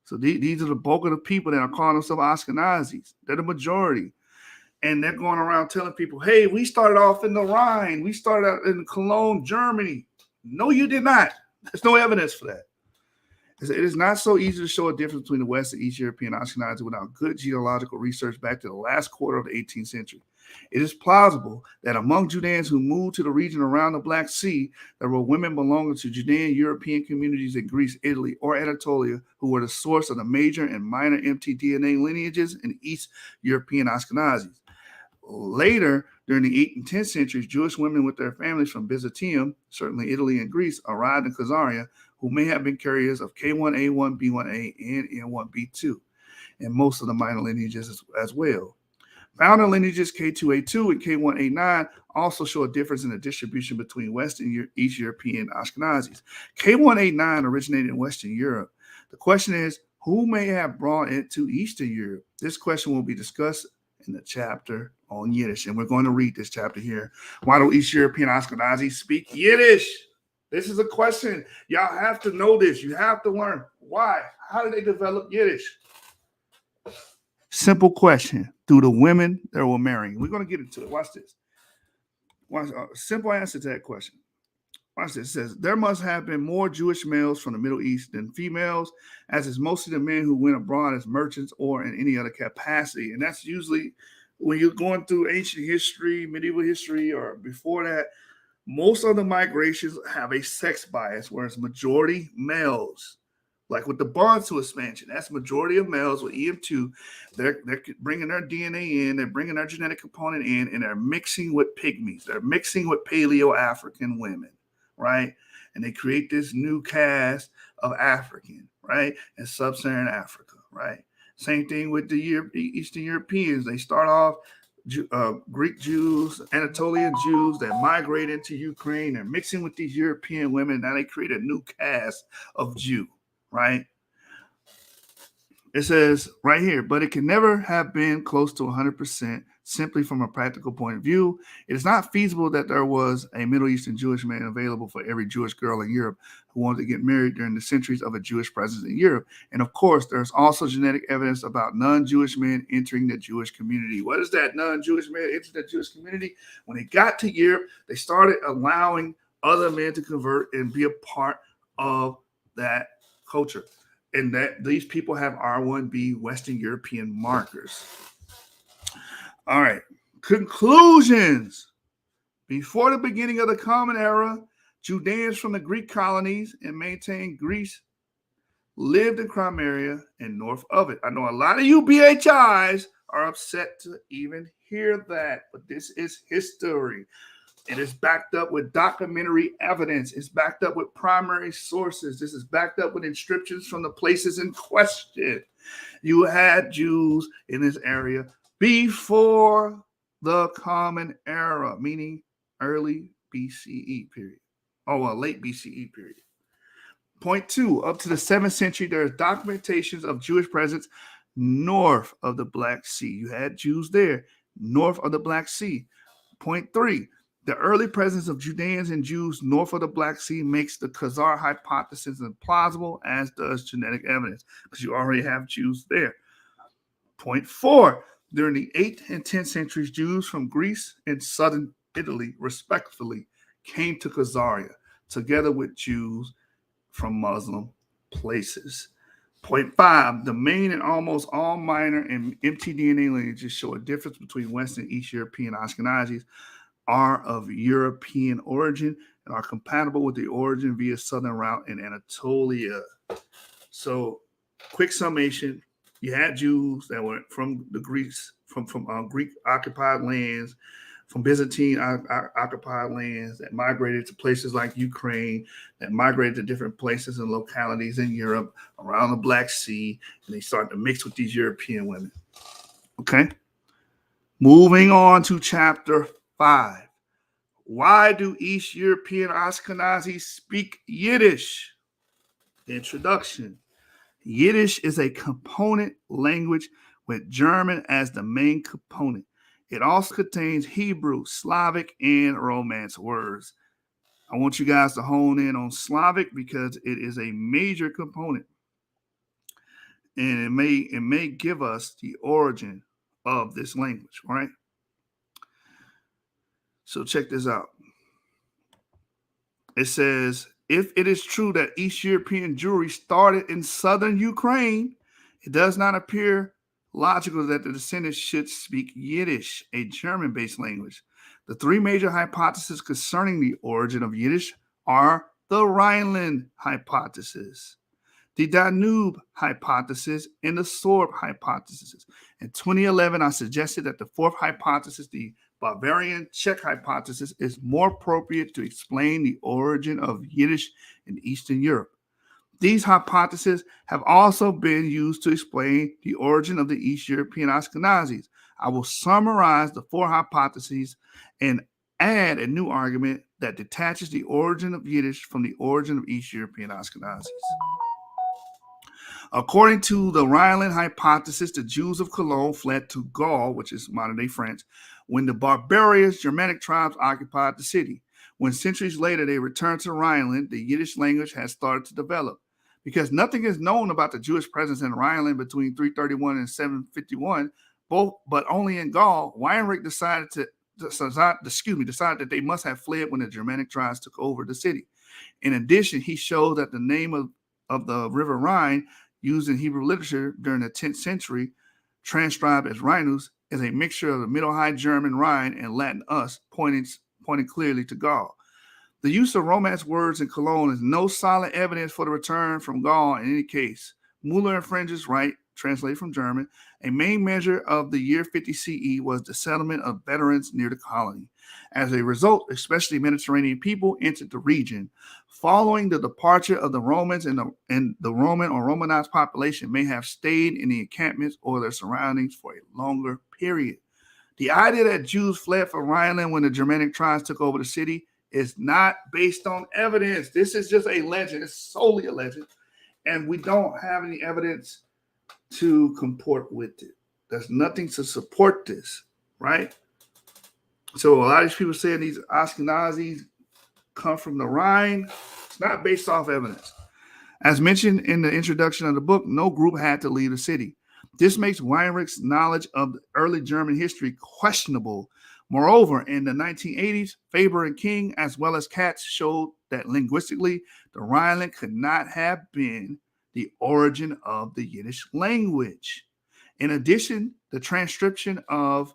So these are the bulk of the people that are calling themselves Ashkenazis. They're the majority. And they're going around telling people, hey, we started off in the Rhine. We started out in Cologne, Germany. No, you did not. There's no evidence for that. It is not so easy to show a difference between the West and East European Ashkenazi without good genealogical research back to the last quarter of the 18th century. It is plausible that among Judeans who moved to the region around the Black Sea, there were women belonging to Judean European communities in Greece, Italy, or Anatolia who were the source of the major and minor mtDNA lineages in East European Ashkenazis. Later, during the 8th and 10th centuries, Jewish women with their families from Byzantium, certainly Italy and Greece, arrived in Khazaria, who may have been carriers of K1A1, B1A, and N1B2, and most of the minor lineages as well. Founder lineages K2A2 and K1A9 also show a difference in the distribution between West and East European Ashkenazis. K1A9 originated in Western Europe. The question is, who may have brought it to Eastern Europe? This question will be discussed in the chapter on Yiddish, and we're going to read this chapter here. Why do East European Ashkenazis speak Yiddish? This is a question. Y'all have to know this. You have to learn. Why? How did they develop Yiddish? Simple question. Through the women that were marrying. We're going to get into it. Watch this. Simple answer to that question. Watch this. It says, there must have been more Jewish males from the Middle East than females, as is mostly the men who went abroad as merchants or in any other capacity. And that's usually when you're going through ancient history, medieval history, or before that, most of the migrations have a sex bias, whereas majority males, like with the Bantu expansion, that's majority of males with EM2. They're bringing their DNA in, they're bringing their genetic component in, and they're mixing with pygmies. They're mixing with Paleo-African women, right? And they create this new caste of African, right? And sub-Saharan Africa, right? Same thing with the Eastern Europeans. They start off Greek Jews, Anatolian Jews that migrate into Ukraine. They're mixing with these European women. Now they create a new caste of Jew, right? It says right here, but it can never have been close to 100% simply from a practical point of view. It is not feasible that there was a Middle Eastern Jewish man available for every Jewish girl in Europe who wanted to get married during the centuries of a Jewish presence in Europe. And of course, there's also genetic evidence about non-Jewish men entering the Jewish community. What is that? Non-Jewish men entering the Jewish community? When they got to Europe, they started allowing other men to convert and be a part of that culture. And that these people have R1B Western European markers. All right. Conclusions. Before the beginning of the Common Era, Judeans from the Greek colonies and maintained Greece lived in Crimea and north of it. I know a lot of you BHIs are upset to even hear that, but this is history. It is backed up with documentary evidence. It's backed up with primary sources. This is backed up with inscriptions from the places in question. You had Jews in this area before the Common Era, meaning early BCE period. Late BCE period. Point 2, up to the 7th century, there is documentations of Jewish presence north of the Black Sea. You had Jews there, north of the Black Sea. Point 3, the early presence of Judeans and Jews north of the Black Sea makes the Khazar hypothesis implausible, as does genetic evidence, because you already have Jews there. Point 4, during the 8th and 10th centuries, Jews from Greece and southern Italy, respectively, came to Khazaria, together with Jews from Muslim places. Point 5, the main and almost all minor and mtDNA lineages show a difference between West and East European Ashkenazis are of European origin and are compatible with the origin via southern route in Anatolia. So, quick summation, you had Jews that were from the Greeks, from Greek occupied lands, from Byzantine occupied lands, that migrated to places like Ukraine, that migrated to different places and localities in Europe around the Black Sea, and they started to mix with these European women. Okay? Moving on to chapter 5. Why do East European Ashkenazis speak Yiddish? Introduction. Yiddish is a component language with German as the main component. It also contains Hebrew, Slavic, and Romance words. I want you guys to hone in on Slavic because it is a major component. And it may give us the origin of this language, right? So check this out. It says, if it is true that East European Jewry started in southern Ukraine, it does not appear logical that the descendants should speak Yiddish, a German-based language. The 3 major hypotheses concerning the origin of Yiddish are the Rhineland hypothesis, the Danube hypothesis, and the Sorb hypothesis. In 2011, I suggested that the 4th hypothesis, the Bavarian Czech hypothesis, is more appropriate to explain the origin of Yiddish in Eastern Europe. These hypotheses have also been used to explain the origin of the East European Ashkenazis. I will summarize the 4 hypotheses and add a new argument that detaches the origin of Yiddish from the origin of East European Ashkenazis. According to the Rhineland hypothesis, the Jews of Cologne fled to Gaul, which is modern-day France, when the barbarous Germanic tribes occupied the city. When centuries later they returned to Rhineland, the Yiddish language has started to develop. Because nothing is known about the Jewish presence in Rhineland between 331 and 751, but only in Gaul, Weinrich decided that they must have fled when the Germanic tribes took over the city. In addition, he showed that the name of the River Rhine, used in Hebrew literature during the 10th century, transcribed as Rhinus, is a mixture of the Middle High German Rhine and Latin us, pointing clearly to Gaul. The use of Romance words in Cologne is no solid evidence for the return from Gaul in any case. Muller and Frenge's right, translated from German, a main measure of the year 50 CE was the settlement of veterans near the colony. As a result, especially Mediterranean people entered the region. Following the departure of the Romans, and the Roman or Romanized population may have stayed in the encampments or their surroundings for a longer period. The idea that Jews fled from Rhineland when the Germanic tribes took over the city is not based on evidence. This is just a legend. It's solely a legend. And we don't have any evidence to comport with it. There's nothing to support this, right? So a lot of these people saying these Ashkenazis come from the Rhine. It's not based off evidence. As mentioned in the introduction of the book, no group had to leave the city. This makes Weinrich's knowledge of early German history questionable. Moreover, in the 1980s, Faber and King, as well as Katz, showed that linguistically, the Rhineland could not have been the origin of the Yiddish language. In addition, the transcription of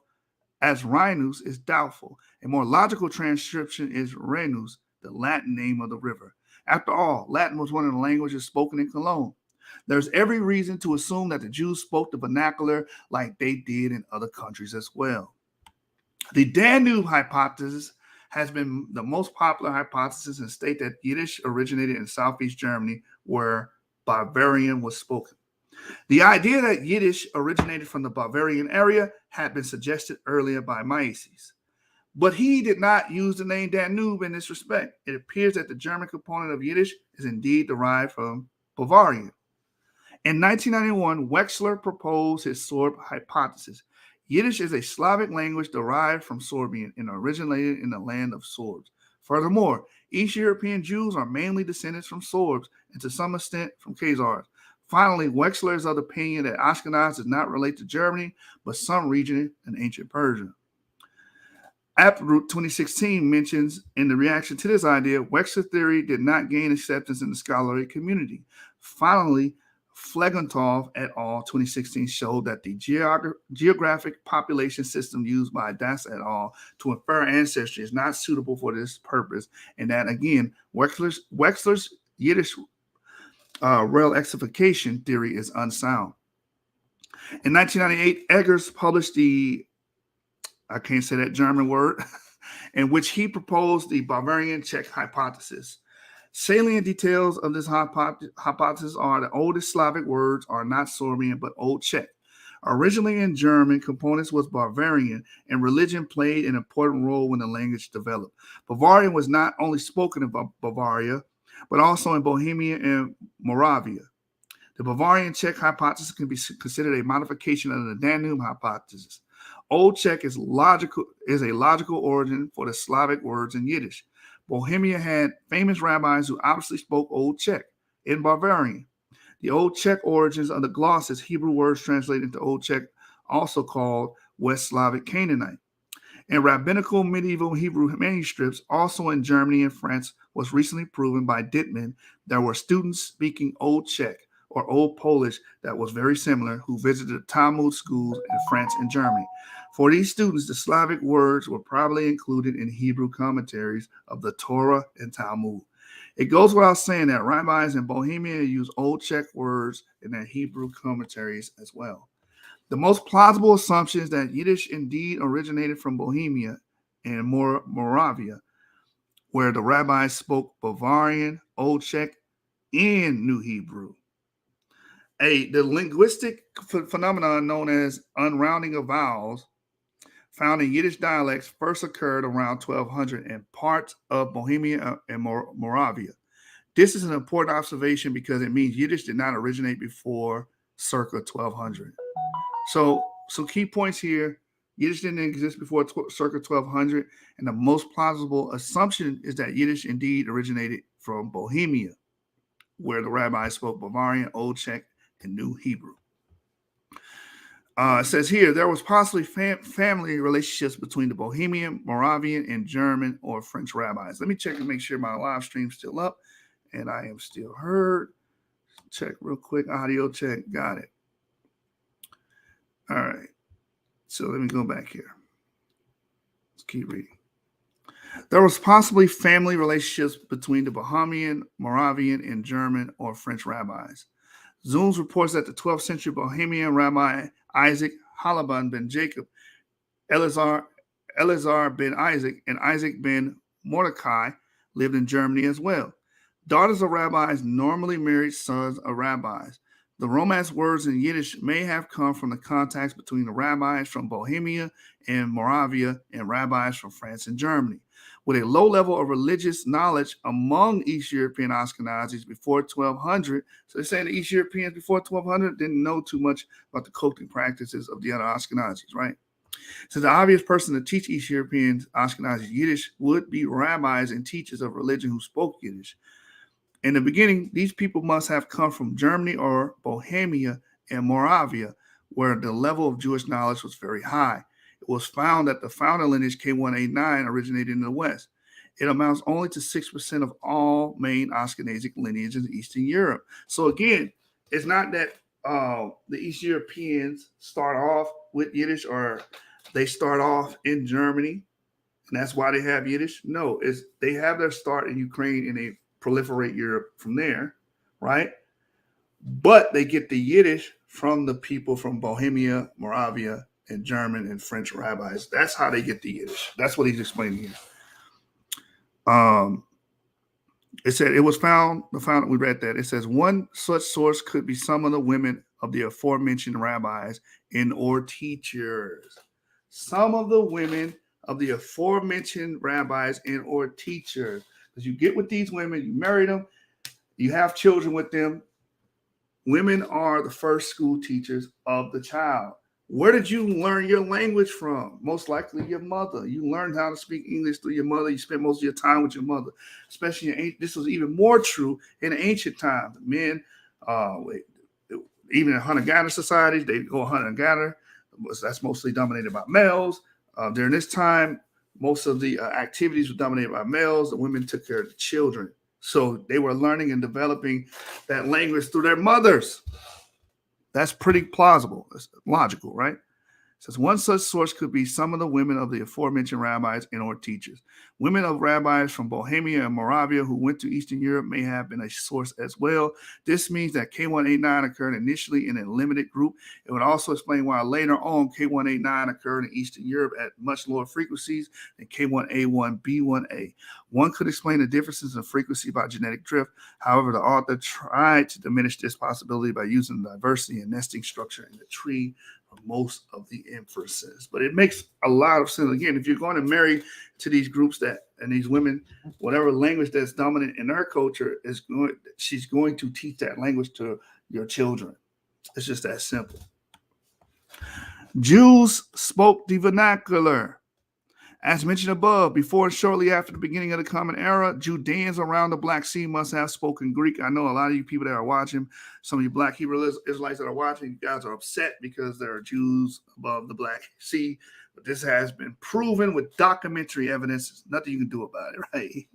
as Rhinus is doubtful. A more logical transcription is Rhenus, the Latin name of the river. After all, Latin was one of the languages spoken in Cologne. There's every reason to assume that the Jews spoke the vernacular like they did in other countries as well. The Danube hypothesis has been the most popular hypothesis and state that Yiddish originated in Southeast Germany, where Bavarian was spoken. The idea that Yiddish originated from the Bavarian area had been suggested earlier by Mises, but he did not use the name Danube in this respect. It appears that the German component of Yiddish is indeed derived from Bavarian. In 1991, Wechsler proposed his Sorb hypothesis. Yiddish is a Slavic language derived from Sorbian and originated in the land of Sorbs. Furthermore, East European Jews are mainly descendants from Sorbs and to some extent from Khazars. Finally, Wechsler is of the opinion that Ashkenaz does not relate to Germany, but some region in ancient Persia. Uproot 2016 mentions in the reaction to this idea, Wechsler theory did not gain acceptance in the scholarly community. Finally, Flegontov et al. 2016 showed that the geographic population system used by Das et al. To infer ancestry is not suitable for this purpose, and that, again, Wechsler's Yiddish Real-Exification theory is unsound. In 1998, Eggers published I can't say that German word, in which he proposed the Bavarian Czech hypothesis. Salient details of this hypothesis are the oldest Slavic words are not Sorbian, but Old Czech. Originally in German, components was Bavarian, and religion played an important role when the language developed. Bavarian was not only spoken in Bavaria, but also in Bohemia and Moravia. The Bavarian Czech hypothesis can be considered a modification of the Danube hypothesis. Old Czech is a logical origin for the Slavic words in Yiddish. Bohemia had famous rabbis who obviously spoke Old Czech in Bavarian. The Old Czech origins of the glosses, Hebrew words translated into Old Czech, also called West Slavic Canaanite. In rabbinical medieval Hebrew manuscripts, also in Germany and France, was recently proven by Dittman there were students speaking Old Czech or Old Polish that was very similar who visited Talmud schools in France and Germany. For these students, the Slavic words were probably included in Hebrew commentaries of the Torah and Talmud. It goes without saying that rabbis in Bohemia use Old Czech words in their Hebrew commentaries as well. The most plausible assumption is that Yiddish indeed originated from Bohemia and Moravia, where the rabbis spoke Bavarian, Old Czech, and New Hebrew. The linguistic phenomenon known as unrounding of vowels found in Yiddish dialects first occurred around 1200 in parts of Bohemia and Moravia. This is an important observation because it means Yiddish did not originate before circa 1200. So key points here, Yiddish didn't exist before circa 1200, and the most plausible assumption is that Yiddish indeed originated from Bohemia, where the rabbis spoke Bavarian, Old Czech, and New Hebrew. It says here, there was possibly family relationships between the Bohemian, Moravian, and German or French rabbis. Let me check and make sure my live stream's still up and I am still heard. Check real quick, audio check, got it. All right, so let me go back here. Let's keep reading. There was possibly family relationships between the Bohemian, Moravian, and German or French rabbis. Zunes reports that the 12th century Bohemian rabbi Isaac Halaban ben Jacob, Elazar ben Isaac, and Isaac ben Mordecai lived in Germany as well. Daughters of rabbis normally married sons of rabbis. The Romance words in Yiddish may have come from the contacts between the rabbis from Bohemia and Moravia and rabbis from France and Germany. With a low level of religious knowledge among East European Ashkenazis before 1200, so they're saying the East Europeans before 1200 didn't know too much about the cultic practices of the other Ashkenazis, right? So the obvious person to teach East European Ashkenazis Yiddish would be rabbis and teachers of religion who spoke Yiddish. In the beginning, these people must have come from Germany or Bohemia and Moravia, where the level of Jewish knowledge was very high. It was found that the founder lineage K189 originated in the West. It amounts only to 6% of all main Ashkenazic lineages in Eastern Europe. So again, it's not that the East Europeans start off with Yiddish or they start off in Germany, and that's why they have Yiddish. No, they have their start in Ukraine and they proliferate Europe from there, right? But they get the Yiddish from the people from Bohemia, Moravia, and German and French rabbis. That's how they get the Yiddish. That's what he's explaining here. It said it was found. We read that. It says one such source could be some of the women of the aforementioned rabbis and or teachers. Some of the women of the aforementioned rabbis and or teachers. Because you get with these women, you marry them, you have children with them. Women are the first school teachers of the child. Where did you learn your language from? Most likely your mother. You learned how to speak English through your mother. You spent most of your time with your mother. Especially this was even more true in ancient times. Men, even in hunter-gatherer societies, they go hunt and gather. That's mostly dominated by males. During this time, most of the activities were dominated by males. The women took care of the children. So they were learning and developing that language through their mothers. That's pretty plausible. It's logical, right? It says one such source could be some of the women of the aforementioned rabbis and or teachers. Women of rabbis from Bohemia and Moravia who went to Eastern Europe may have been a source as well. This means that K189 occurred initially in a limited group. It would also explain why later on K189 occurred in Eastern Europe at much lower frequencies than K1A1B1A. One could explain the differences in frequency by genetic drift. However, the author tried to diminish this possibility by using the diversity and nesting structure in the tree for most of the inferences. But it makes a lot of sense. Again, if you're going to marry to these groups and these women, whatever language that's dominant in her culture she's going to teach that language to your children. It's just that simple. Jews spoke the vernacular. As mentioned above, before and shortly after the beginning of the Common Era, Judeans around the Black Sea must have spoken Greek. I know a lot of you people that are watching, some of you Black Hebrew Israelites that are watching, you guys are upset because there are Jews above the Black Sea. But this has been proven with documentary evidence. There's nothing you can do about it, right?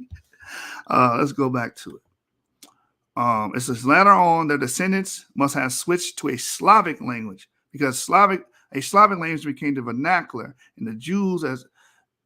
Let's go back to it. It says later on, their descendants must have switched to a Slavic language because a Slavic language became the vernacular, and the Jews, as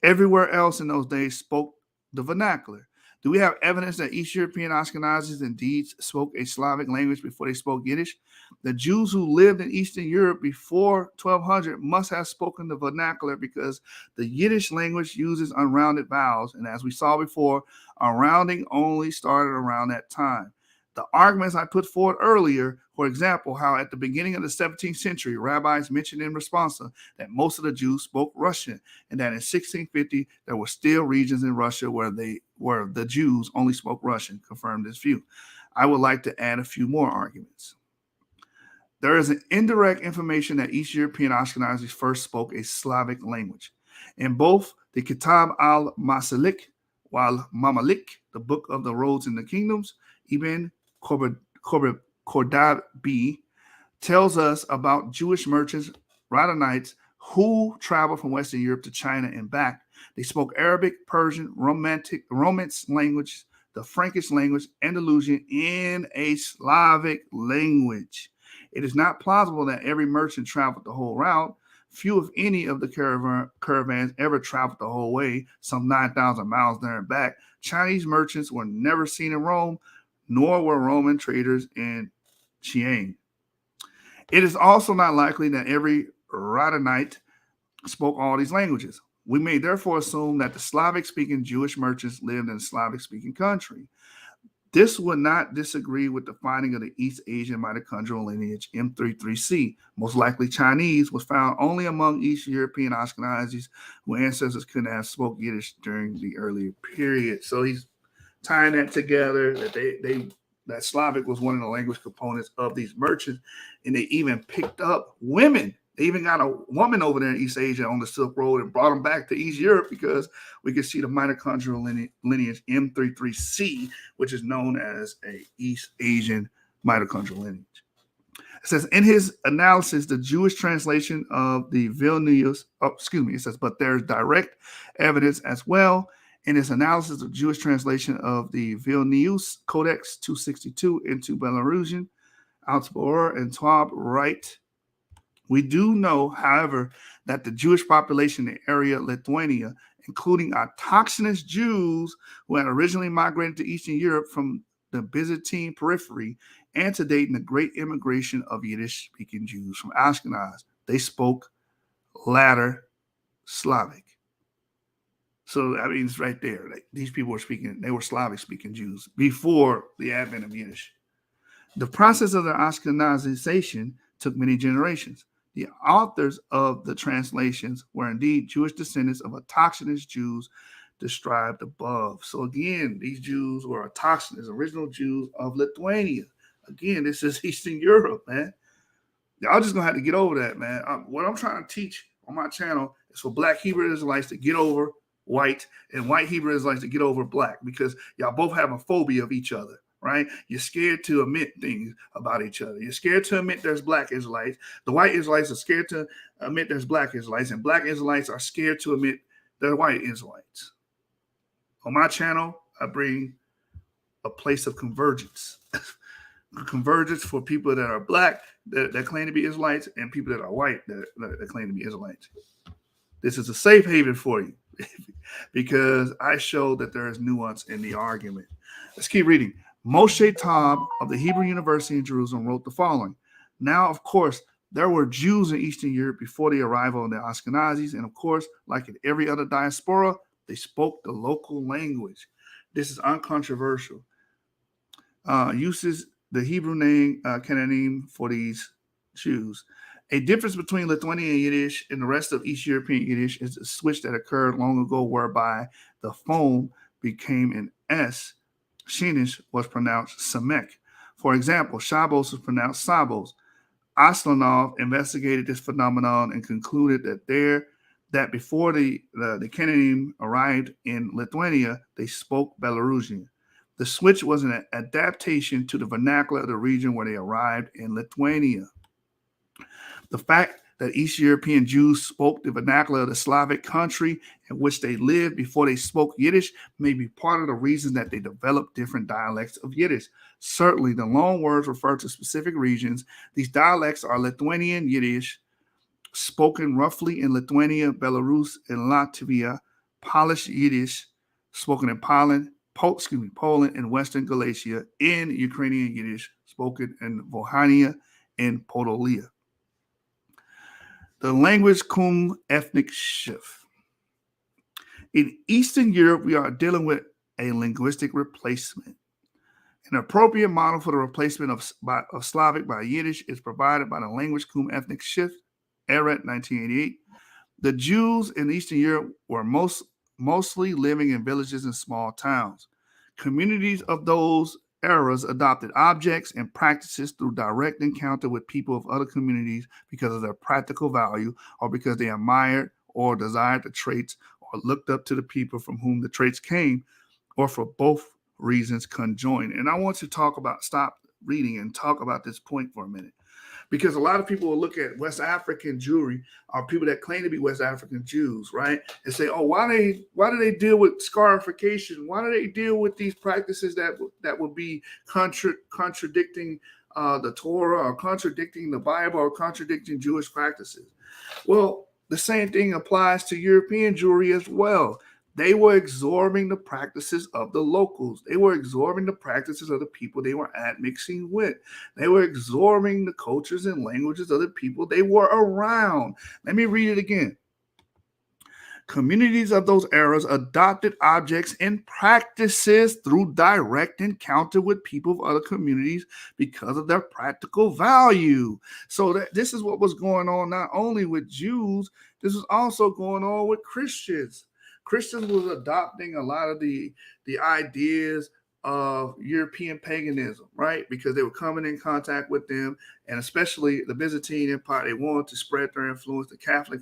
everywhere else in those days, spoke the vernacular. Do we have evidence that East European Ashkenazis indeed spoke a Slavic language before they spoke Yiddish? The Jews who lived in Eastern Europe before 1200 must have spoken the vernacular because the Yiddish language uses unrounded vowels. And as we saw before, unrounding only started around that time. The arguments I put forward earlier, for example, how at the beginning of the 17th century, rabbis mentioned in response that most of the Jews spoke Russian, and that in 1650 there were still regions in Russia where the Jews only spoke Russian, confirmed this view. I would like to add a few more arguments. There is an indirect information that East European Ashkenazis first spoke a Slavic language. In both the Kitab al-Masalik wal Mamalik, the Book of the Roads and the Kingdoms, Ibn Kordabi tells us about Jewish merchants, Radhanites, who traveled from Western Europe to China and back. They spoke Arabic, Persian, Romance language, the Frankish language, Andalusian, and a Slavic language. It is not plausible that every merchant traveled the whole route. Few, if any, of the caravans ever traveled the whole way, some 9,000 miles there and back. Chinese merchants were never seen in Rome, nor were Roman traders in Chiang. It is also not likely that every Radhanite spoke all these languages. We may therefore assume that the Slavic-speaking Jewish merchants lived in a Slavic-speaking country. This would not disagree with the finding of the East Asian mitochondrial lineage M33C. Most likely Chinese was found only among East European Ashkenazis whose ancestors couldn't have spoke Yiddish during the earlier period. So he's tying that together, that that Slavic was one of the language components of these merchants, and they even picked up women. They even got a woman over there in East Asia on the Silk Road and brought them back to East Europe because we could see the mitochondrial lineage M33C, which is known as a East Asian mitochondrial lineage. It says in his analysis, the Jewish translation of the Vilnius, it says, but there's direct evidence as well. In his analysis of Jewish translation of the Vilnius Codex 262 into Belarusian, Altbor and Twab write, we do know, however, that the Jewish population in the area of Lithuania, including autochthonous Jews who had originally migrated to Eastern Europe from the Byzantine periphery, antedating the great immigration of Yiddish-speaking Jews from Ashkenaz. They spoke latter Slavic. So I mean, it's right there. Like, these people were speaking; they were Slavic-speaking Jews before the advent of Yiddish. The process of their Ashkenazization took many generations. The authors of the translations were indeed Jewish descendants of autochthonous Jews described above. So again, these Jews were autochthonous, original Jews of Lithuania. Again, this is Eastern Europe, man. Y'all just gonna have to get over that, man. What I'm trying to teach on my channel is for Black Hebrew Israelites to get over white, and white Hebrew Israelites to get over black, because y'all both have a phobia of each other, right? You're scared to admit things about each other. You're scared to admit there's Black Israelites. The white Israelites are scared to admit there's Black Israelites, and Black Israelites are scared to admit they're white Israelites. On my channel, I bring a place of convergence. Convergence for people that are Black, that claim to be Israelites, and people that are white that claim to be Israelites. This is a safe haven for you because I show that there is nuance in the argument. Let's keep reading. Moshe Taub of the Hebrew University in Jerusalem wrote the following. Now, of course, there were Jews in Eastern Europe before the arrival of the Ashkenazis, and of course, like in every other diaspora, they spoke the local language. This is uncontroversial. Uses the Hebrew name Canaanim for these Jews. A difference between Lithuanian Yiddish and the rest of East European Yiddish is a switch that occurred long ago whereby the phone became an S. Shinish was pronounced Samek. For example, Shabbos was pronounced Sabos. Aslanov investigated this phenomenon and concluded that before the Canaanim arrived in Lithuania, they spoke Belarusian. The switch was an adaptation to the vernacular of the region where they arrived in Lithuania. The fact that East European Jews spoke the vernacular of the Slavic country in which they lived before they spoke Yiddish may be part of the reason that they developed different dialects of Yiddish. Certainly, the loan words refer to specific regions. These dialects are Lithuanian Yiddish, spoken roughly in Lithuania, Belarus, and Latvia, Polish Yiddish, spoken in Poland, and Western Galicia, and Ukrainian Yiddish, spoken in Volhynia and Podolia. The language cum ethnic shift. In Eastern Europe, we are dealing with a linguistic replacement. An appropriate model for the replacement of Slavic by Yiddish is provided by the language cum ethnic shift, Eret 1988. The Jews in Eastern Europe were mostly living in villages and small towns. Communities of those eras adopted objects and practices through direct encounter with people of other communities because of their practical value, or because they admired or desired the traits or looked up to the people from whom the traits came, or for both reasons conjoined. And I want to stop reading and talk about this point for a minute. Because a lot of people will look at West African Jewry, or people that claim to be West African Jews, right? And say, oh, why do they deal with scarification? Why do they deal with these practices that would be contradicting the Torah, or contradicting the Bible, or contradicting Jewish practices? Well, the same thing applies to European Jewry as well. They were absorbing the practices of the locals. They were absorbing the practices of the people they were mixing with. They were absorbing the cultures and languages of the people they were around. Let me read it again. Communities of those eras adopted objects and practices through direct encounter with people of other communities because of their practical value. So this is what was going on not only with Jews, this was also going on with Christians. Christians was adopting a lot of the ideas of European paganism, right? Because they were coming in contact with them, and especially the Byzantine Empire. They wanted to spread their influence, the Catholic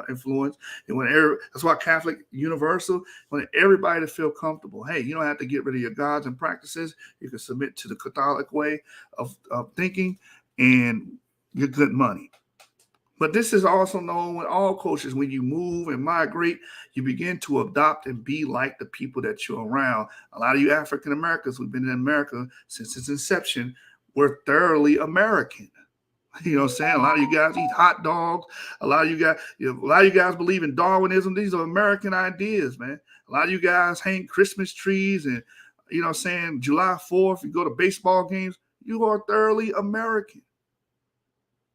influence. And that's why Catholic universal, wanted everybody to feel comfortable. Hey, you don't have to get rid of your gods and practices. You can submit to the Catholic way of thinking, and you're good money. But this is also known with all cultures. When you move and migrate, you begin to adopt and be like the people that you're around. A lot of you African Americans who've been in America since its inception were thoroughly American. You know what I'm saying? A lot of you guys eat hot dogs. A lot of you guys believe in Darwinism. These are American ideas, man. A lot of you guys hang Christmas trees, and you know what I'm saying, July 4th, you go to baseball games. You are thoroughly American.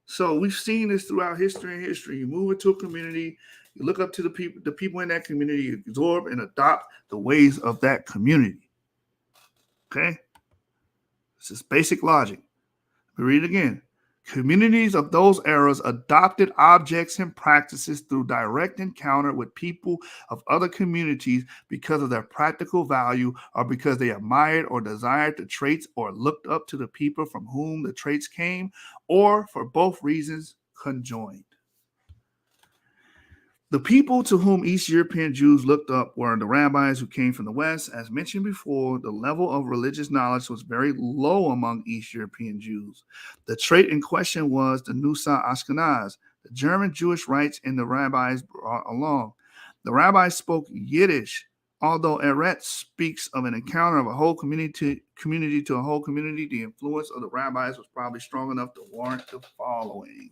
So we've seen this throughout history. You move into a community, You look up to the people in that community, you absorb and adopt the ways of that community. Okay? This is basic logic. Let me read it again. Communities of those eras adopted objects and practices through direct encounter with people of other communities because of their practical value or because they admired or desired the traits or looked up to the people from whom the traits came, or for both reasons conjoined. The people to whom East European Jews looked up were the rabbis who came from the West. As mentioned before, the level of religious knowledge was very low among East European Jews. The trait in question was the Nusa Ashkenaz, the German Jewish rites and the rabbis brought along. The rabbis spoke Yiddish, although Eret speaks of an encounter of a whole community to a whole community. The influence of the rabbis was probably strong enough to warrant the following.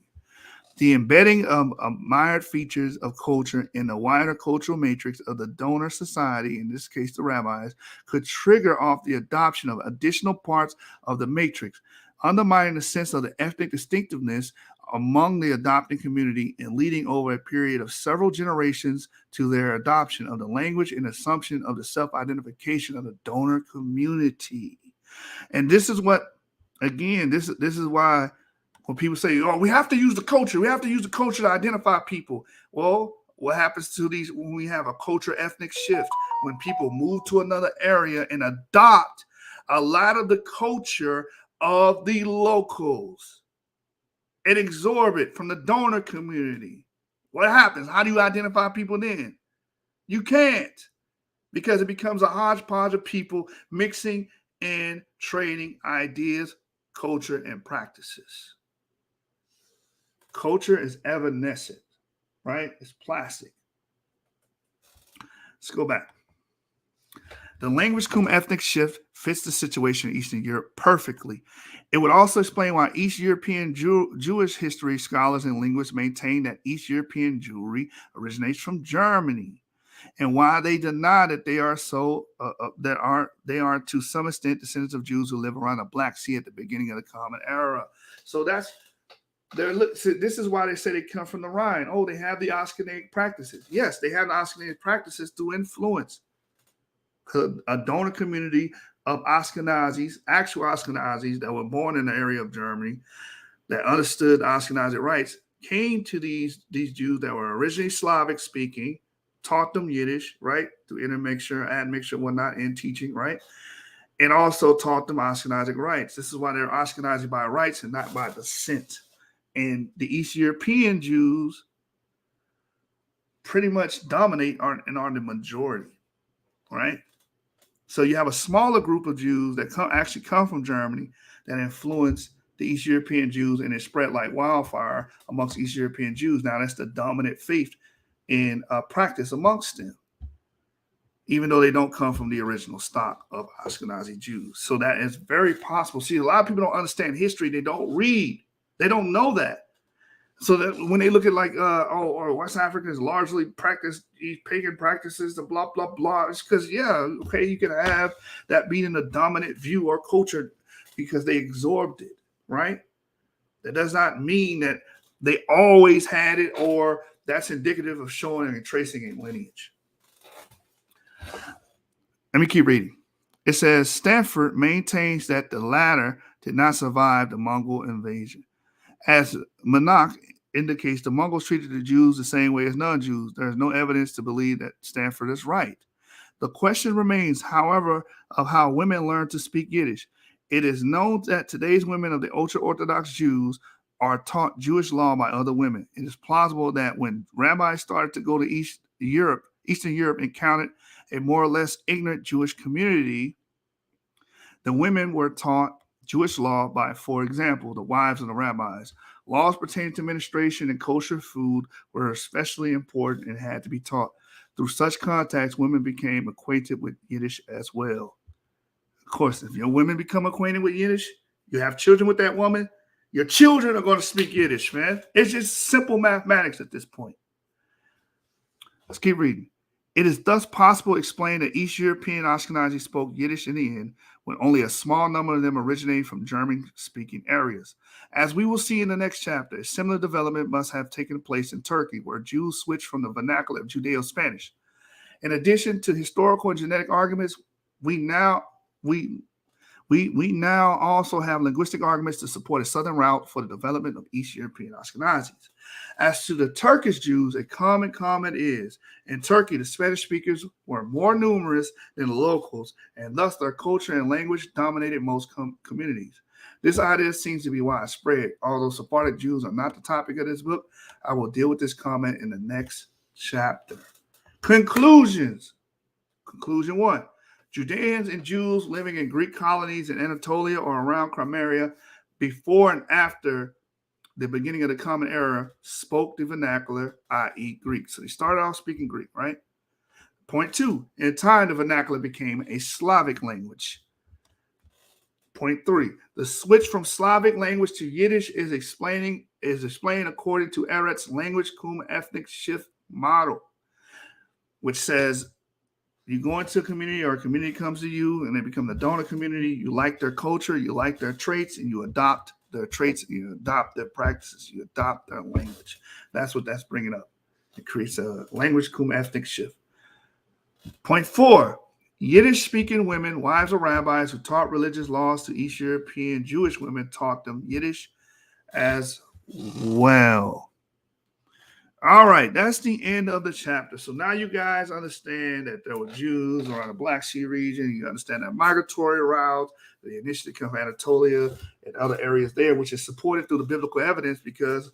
The embedding of admired features of culture in the wider cultural matrix of the donor society, in this case the rabbis, could trigger off the adoption of additional parts of the matrix, undermining the sense of the ethnic distinctiveness among the adopting community and leading over a period of several generations to their adoption of the language and assumption of the self-identification of the donor community. And this is what, again, this is why when people say, oh, we have to use the culture. We have to use the culture to identify people. Well, what happens to these when we have a culture ethnic shift? When people move to another area and adopt a lot of the culture of the locals and absorb it from the donor community. What happens? How do you identify people then? You can't, because it becomes a hodgepodge of people mixing and trading ideas, culture, and practices. Culture is evanescent, right? It's plastic. Let's go back. The language cum ethnic shift fits the situation in Eastern Europe perfectly. It would also explain why East European Jewish history scholars and linguists maintain that East European Jewry originates from Germany, and why they deny that they are they are to some extent descendants of Jews who live around the Black Sea at the beginning of the Common Era. So this is why they say they come from the Rhine. Oh, they have the Ashkenazic practices. Yes, they have the Ashkenazic practices to influence a donor community of Ashkenazis, actual Ashkenazis that were born in the area of Germany, that understood Ashkenazic rights, came to these Jews that were originally Slavic speaking, taught them Yiddish, right, through intermixture, admixture, whatnot, in teaching, right, and also taught them Ashkenazic rights. This is why they're Ashkenazi by rights and not by descent. And the East European Jews pretty much dominate and are the majority, right? So you have a smaller group of Jews that actually come from Germany that influence the East European Jews, and it spread like wildfire amongst East European Jews. Now that's the dominant faith in practice amongst them, even though they don't come from the original stock of Ashkenazi Jews. So that is very possible. See, a lot of people don't understand history. They don't read. They don't know that. So that when they look at like, West Africans largely practice these pagan practices, the blah, blah, blah, it's because, okay, you can have that being the dominant view or culture because they absorbed it, right? That does not mean that they always had it or that's indicative of showing and tracing a lineage. Let me keep reading. It says, Stanford maintains that the latter did not survive the Mongol invasion. As Manak indicates, the Mongols treated the Jews the same way as non-Jews. There is no evidence to believe that Stanford is right. The question remains, however, of how women learn to speak Yiddish. It is known that today's women of the ultra-Orthodox Jews are taught Jewish law by other women. It is plausible that when rabbis started to go to Eastern Europe encountered a more or less ignorant Jewish community, the women were taught Jewish law by, for example, the wives of the rabbis. Laws pertaining to administration and kosher food were especially important and had to be taught. Through such contacts, women became acquainted with Yiddish as well. Of course, if your women become acquainted with Yiddish, you have children with that woman, your children are going to speak Yiddish, man. It's just simple mathematics at this point. Let's keep reading. It is thus possible to explain that East European Ashkenazi spoke Yiddish in the end, when only a small number of them originated from German-speaking areas. As we will see in the next chapter, a similar development must have taken place in Turkey, where Jews switched from the vernacular of Judeo-Spanish. In addition to historical and genetic arguments, we now also have linguistic arguments to support a southern route for the development of East European Ashkenazis. As to the Turkish Jews, a common comment is, in Turkey, the Spanish speakers were more numerous than the locals, and thus their culture and language dominated most communities. This idea seems to be widespread. Although Sephardic Jews are not the topic of this book, I will deal with this comment in the next chapter. Conclusions. Conclusion 1. Judeans and Jews living in Greek colonies in Anatolia or around Crimea before and after the beginning of the Common Era spoke the vernacular, i.e. Greek. So they started off speaking Greek, right? Point 2. In time, the vernacular became a Slavic language. Point 3. The switch from Slavic language to Yiddish is explained according to Eretz language cum ethnic shift model, which says you go into a community or a community comes to you and they become the donor community. You like their culture, you like their traits, and you adopt their traits, you adopt their practices, you adopt their language. That's what that's bringing up. It creates a language cum ethnic shift. Point 4. Yiddish-speaking women, wives of rabbis who taught religious laws to East European Jewish women, taught them Yiddish as well. All right, that's the end of the chapter. So now you guys understand that there were Jews around the Black Sea region. You understand that migratory route. They initially come from Anatolia and other areas there, which is supported through the biblical evidence because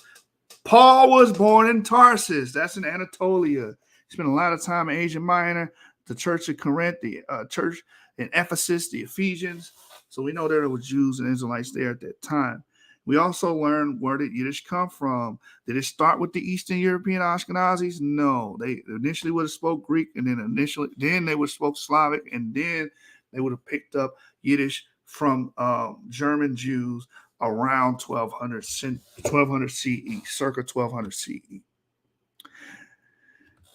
Paul was born in Tarsus. That's in Anatolia. He spent a lot of time in Asia Minor, the church of Corinth, the church in Ephesus, the Ephesians. So we know there were Jews and Israelites there at that time. We also learned where did Yiddish come from. Did it start with the Eastern European Ashkenazis? No. They initially would have spoke Greek, and then they would have spoke Slavic, and then they would have picked up Yiddish from German Jews around 1200 CE, circa 1200 CE.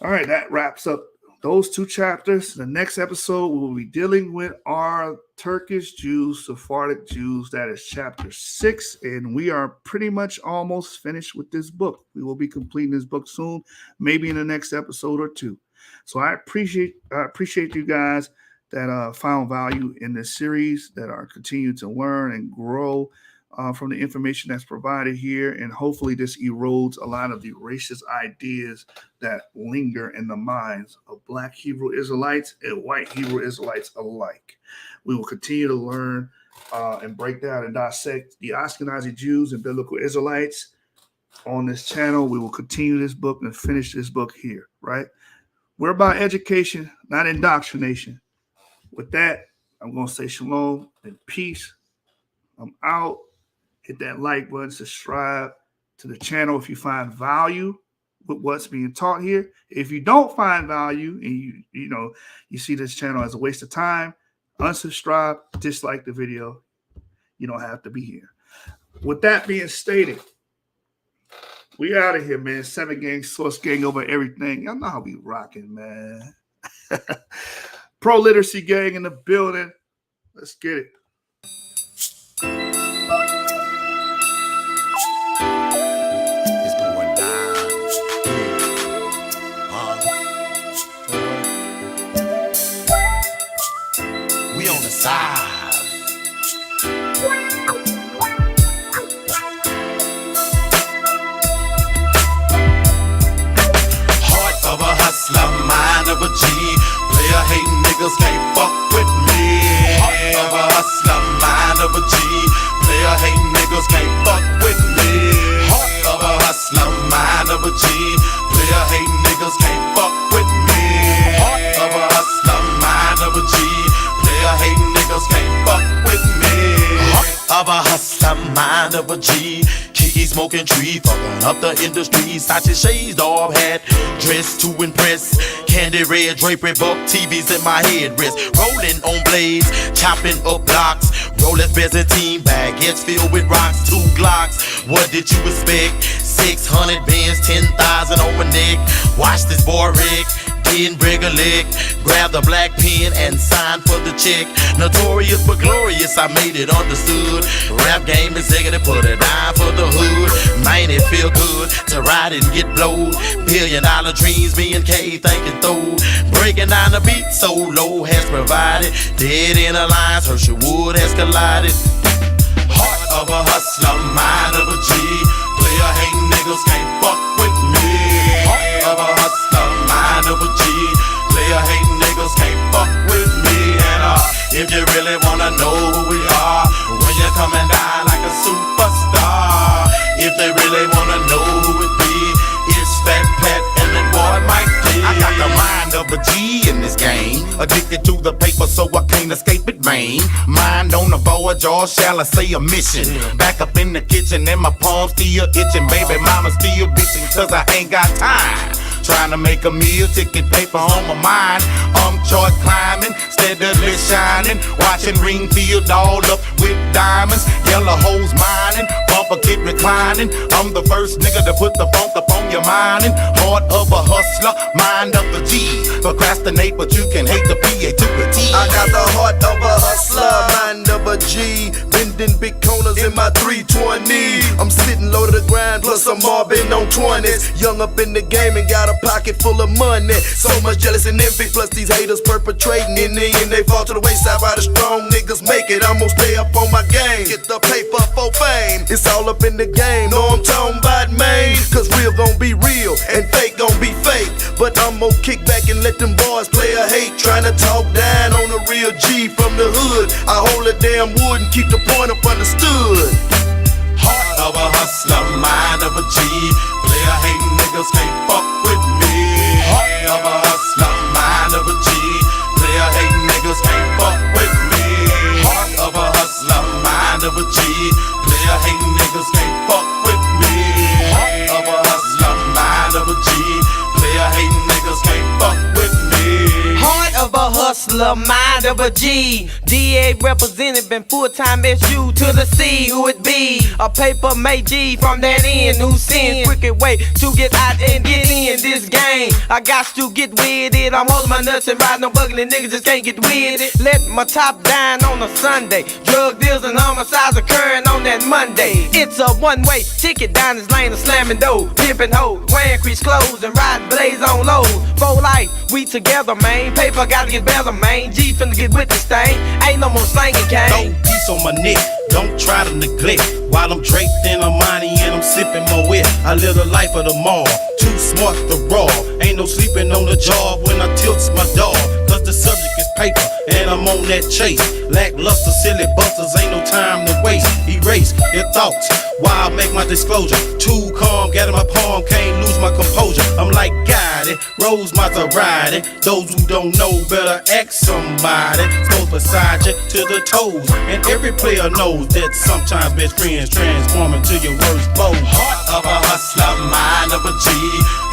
All right, that wraps up those two chapters. The next episode, we will be dealing with our Turkish Jews, Sephardic Jews. That is chapter 6, and we are pretty much almost finished with this book. We will be completing this book soon, maybe in the next episode or two. So I appreciate you guys that found value in this series, that are continuing to learn and grow from the information that's provided here, and hopefully this erodes a lot of the racist ideas that linger in the minds of Black Hebrew Israelites and white Hebrew Israelites alike. We will continue to learn and break down and dissect the Ashkenazi Jews and biblical Israelites on this channel. We will continue this book and finish this book here, right? We're about education, not indoctrination. With that, I'm going to say shalom and peace. I'm out. Hit that like button, subscribe to the channel if you find value with what's being taught here. If you don't find value and you see this channel as a waste of time, unsubscribe, dislike the video. You don't have to be here. With that being stated, we out of here, man. 7 gang, source gang over everything. Y'all know how we rocking, man. Pro literacy gang in the building. Let's get it. Heart of a hustler, mind of a G. Player hating niggas can't fuck with me. Heart of a hustler, mind of a G. Player hating niggas can't fuck with me. Heart of a hustler, mind of a G. Player hating niggas can't fuck with me. Heart of a hustler, mind of a G. Player hating niggas can't fuck with me. Heart of a hustler, mind of a G. Kiki smoking tree, fucking up the industry. Sachi shades, dog hat, dressed to impress. Candy red drapery, buck TVs in my head wrist. Rolling on blades, chopping up blocks. Rollers, Byzantine baguettes filled with rocks. 2 Glocks, what did you expect? 600 bands, 10,000 on my neck. Watch this boy Rick. in Brickalick. Grab the black pen and sign for the check. Notorious but glorious, I made it understood. Rap game executive, put a dime for the hood. Man, it feel good to ride and get blowed. $1 billion dreams, me and K thinking through. Breaking down the beat so low has provided. Dead in a lines, Herschel Wood has collided. Heart of a hustler, mind of a G. Player hating niggas can't fuck with me. Heart of a hustler, mind of a G. Player hating niggas can't fuck with me. And if you really wanna know who we are, when you coming down like a superstar. If they really wanna know who it be, it's Fat Pat and that boy Mike D. I got the mind of a G in this game. Addicted to the paper so I can't escape it, man. Mind on the voyage, or shall I say a mission. Back up in the kitchen and my palms still itching. Baby mama still bitching cause I ain't got time. Trying to make a meal, ticket paper on my mind. Chart climbing, steadily shining. Watching ring field all up with diamonds. Yellow hoes mining, bumper kid reclining. I'm the first nigga to put the funk up on your mind. Heart of a hustler, mind of a G. Procrastinate but you can hate the PA to the T. I got the heart of a hustler, mind of a G. Bending big corners in my 320. I'm sitting low to the grind, plus I'm mobbing on 20s. Young up in the game and got a pocket full of money. So much jealous and envy, plus these haters perpetrating. In the end, they fall to the wayside while the strong niggas make it. I'm gonna stay up on my game, get the paper for fame. It's all up in the game, know I'm talking about main. Cause real gon' be real and fake gon' be fake. But I'm gonna kick back and let them boys play a hate. Trying to talk down on a real G from the hood. I hold a damn wood and keep the point up understood. Heart of a hustler, mind of a G. Player hating niggas can't fuck with me. Heart of a hustler, mind of a G. Player hating niggas can't fuck with me. Heart of a hustler, mind of a G. Player hating niggas can't fuck with me. Heart of a hustler, mind of a G. Player hating niggas can't fuck with me. Heart of a hustler, mind of a G. DA represented, been full-time SU to the C. Who it be? A paper made G from that end. Who sends quicker way to get out and get in this game? I got to get with it. I'm holding my nuts and riding on bugging niggas just can't get with it. Let my top down on a Sunday. Drug deals and homicides occurring on that Monday. It's a one-way ticket down this lane of slamming dough. Pimping hoes, wearing crease clothes and riding blaze on lows. For life, we together, man. Paper gotta get better, man. G finna get with this thing. Ain't no more slanging cane. Throw piece on my neck, don't try to neglect. While I'm draped in a money and I'm sipping my wet. I live the life of the mall, too smart to raw. Ain't no sleeping on the job when I tilts my dog. Cause the subject is paper and I'm on that chase. Lackluster, silly busters, ain't no time to waste. Erase your thoughts while I make my disclosure. Too calm, got in my palm, can't lose my composure. I'm like guided, Rose Maserati. Those who don't know better ask somebody. Smoke beside you to the toes. And every player knows that sometimes best friends transform into your worst foes. Heart of a hustler, mind of a G.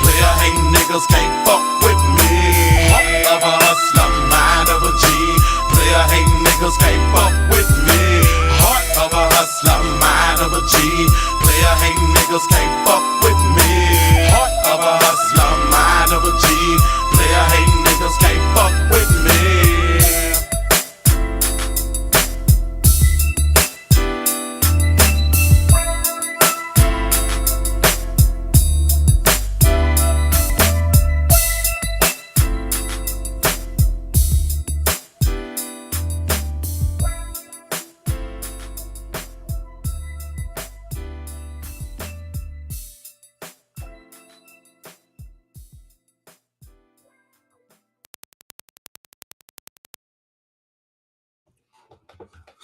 Player hating niggas can't fuck with me. Heart of a hustler, mind of a G. Player hating niggas can't fuck with me. Heart of a hustler, mind of a G. Player hating niggas can't fuck with me. Heart of a hustler, mind of a G. Player hating niggas can't fuck with me.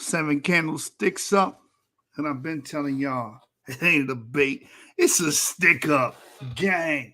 Seven candlesticks up, and I've been telling y'all, it ain't a debate, it's a stick up gang.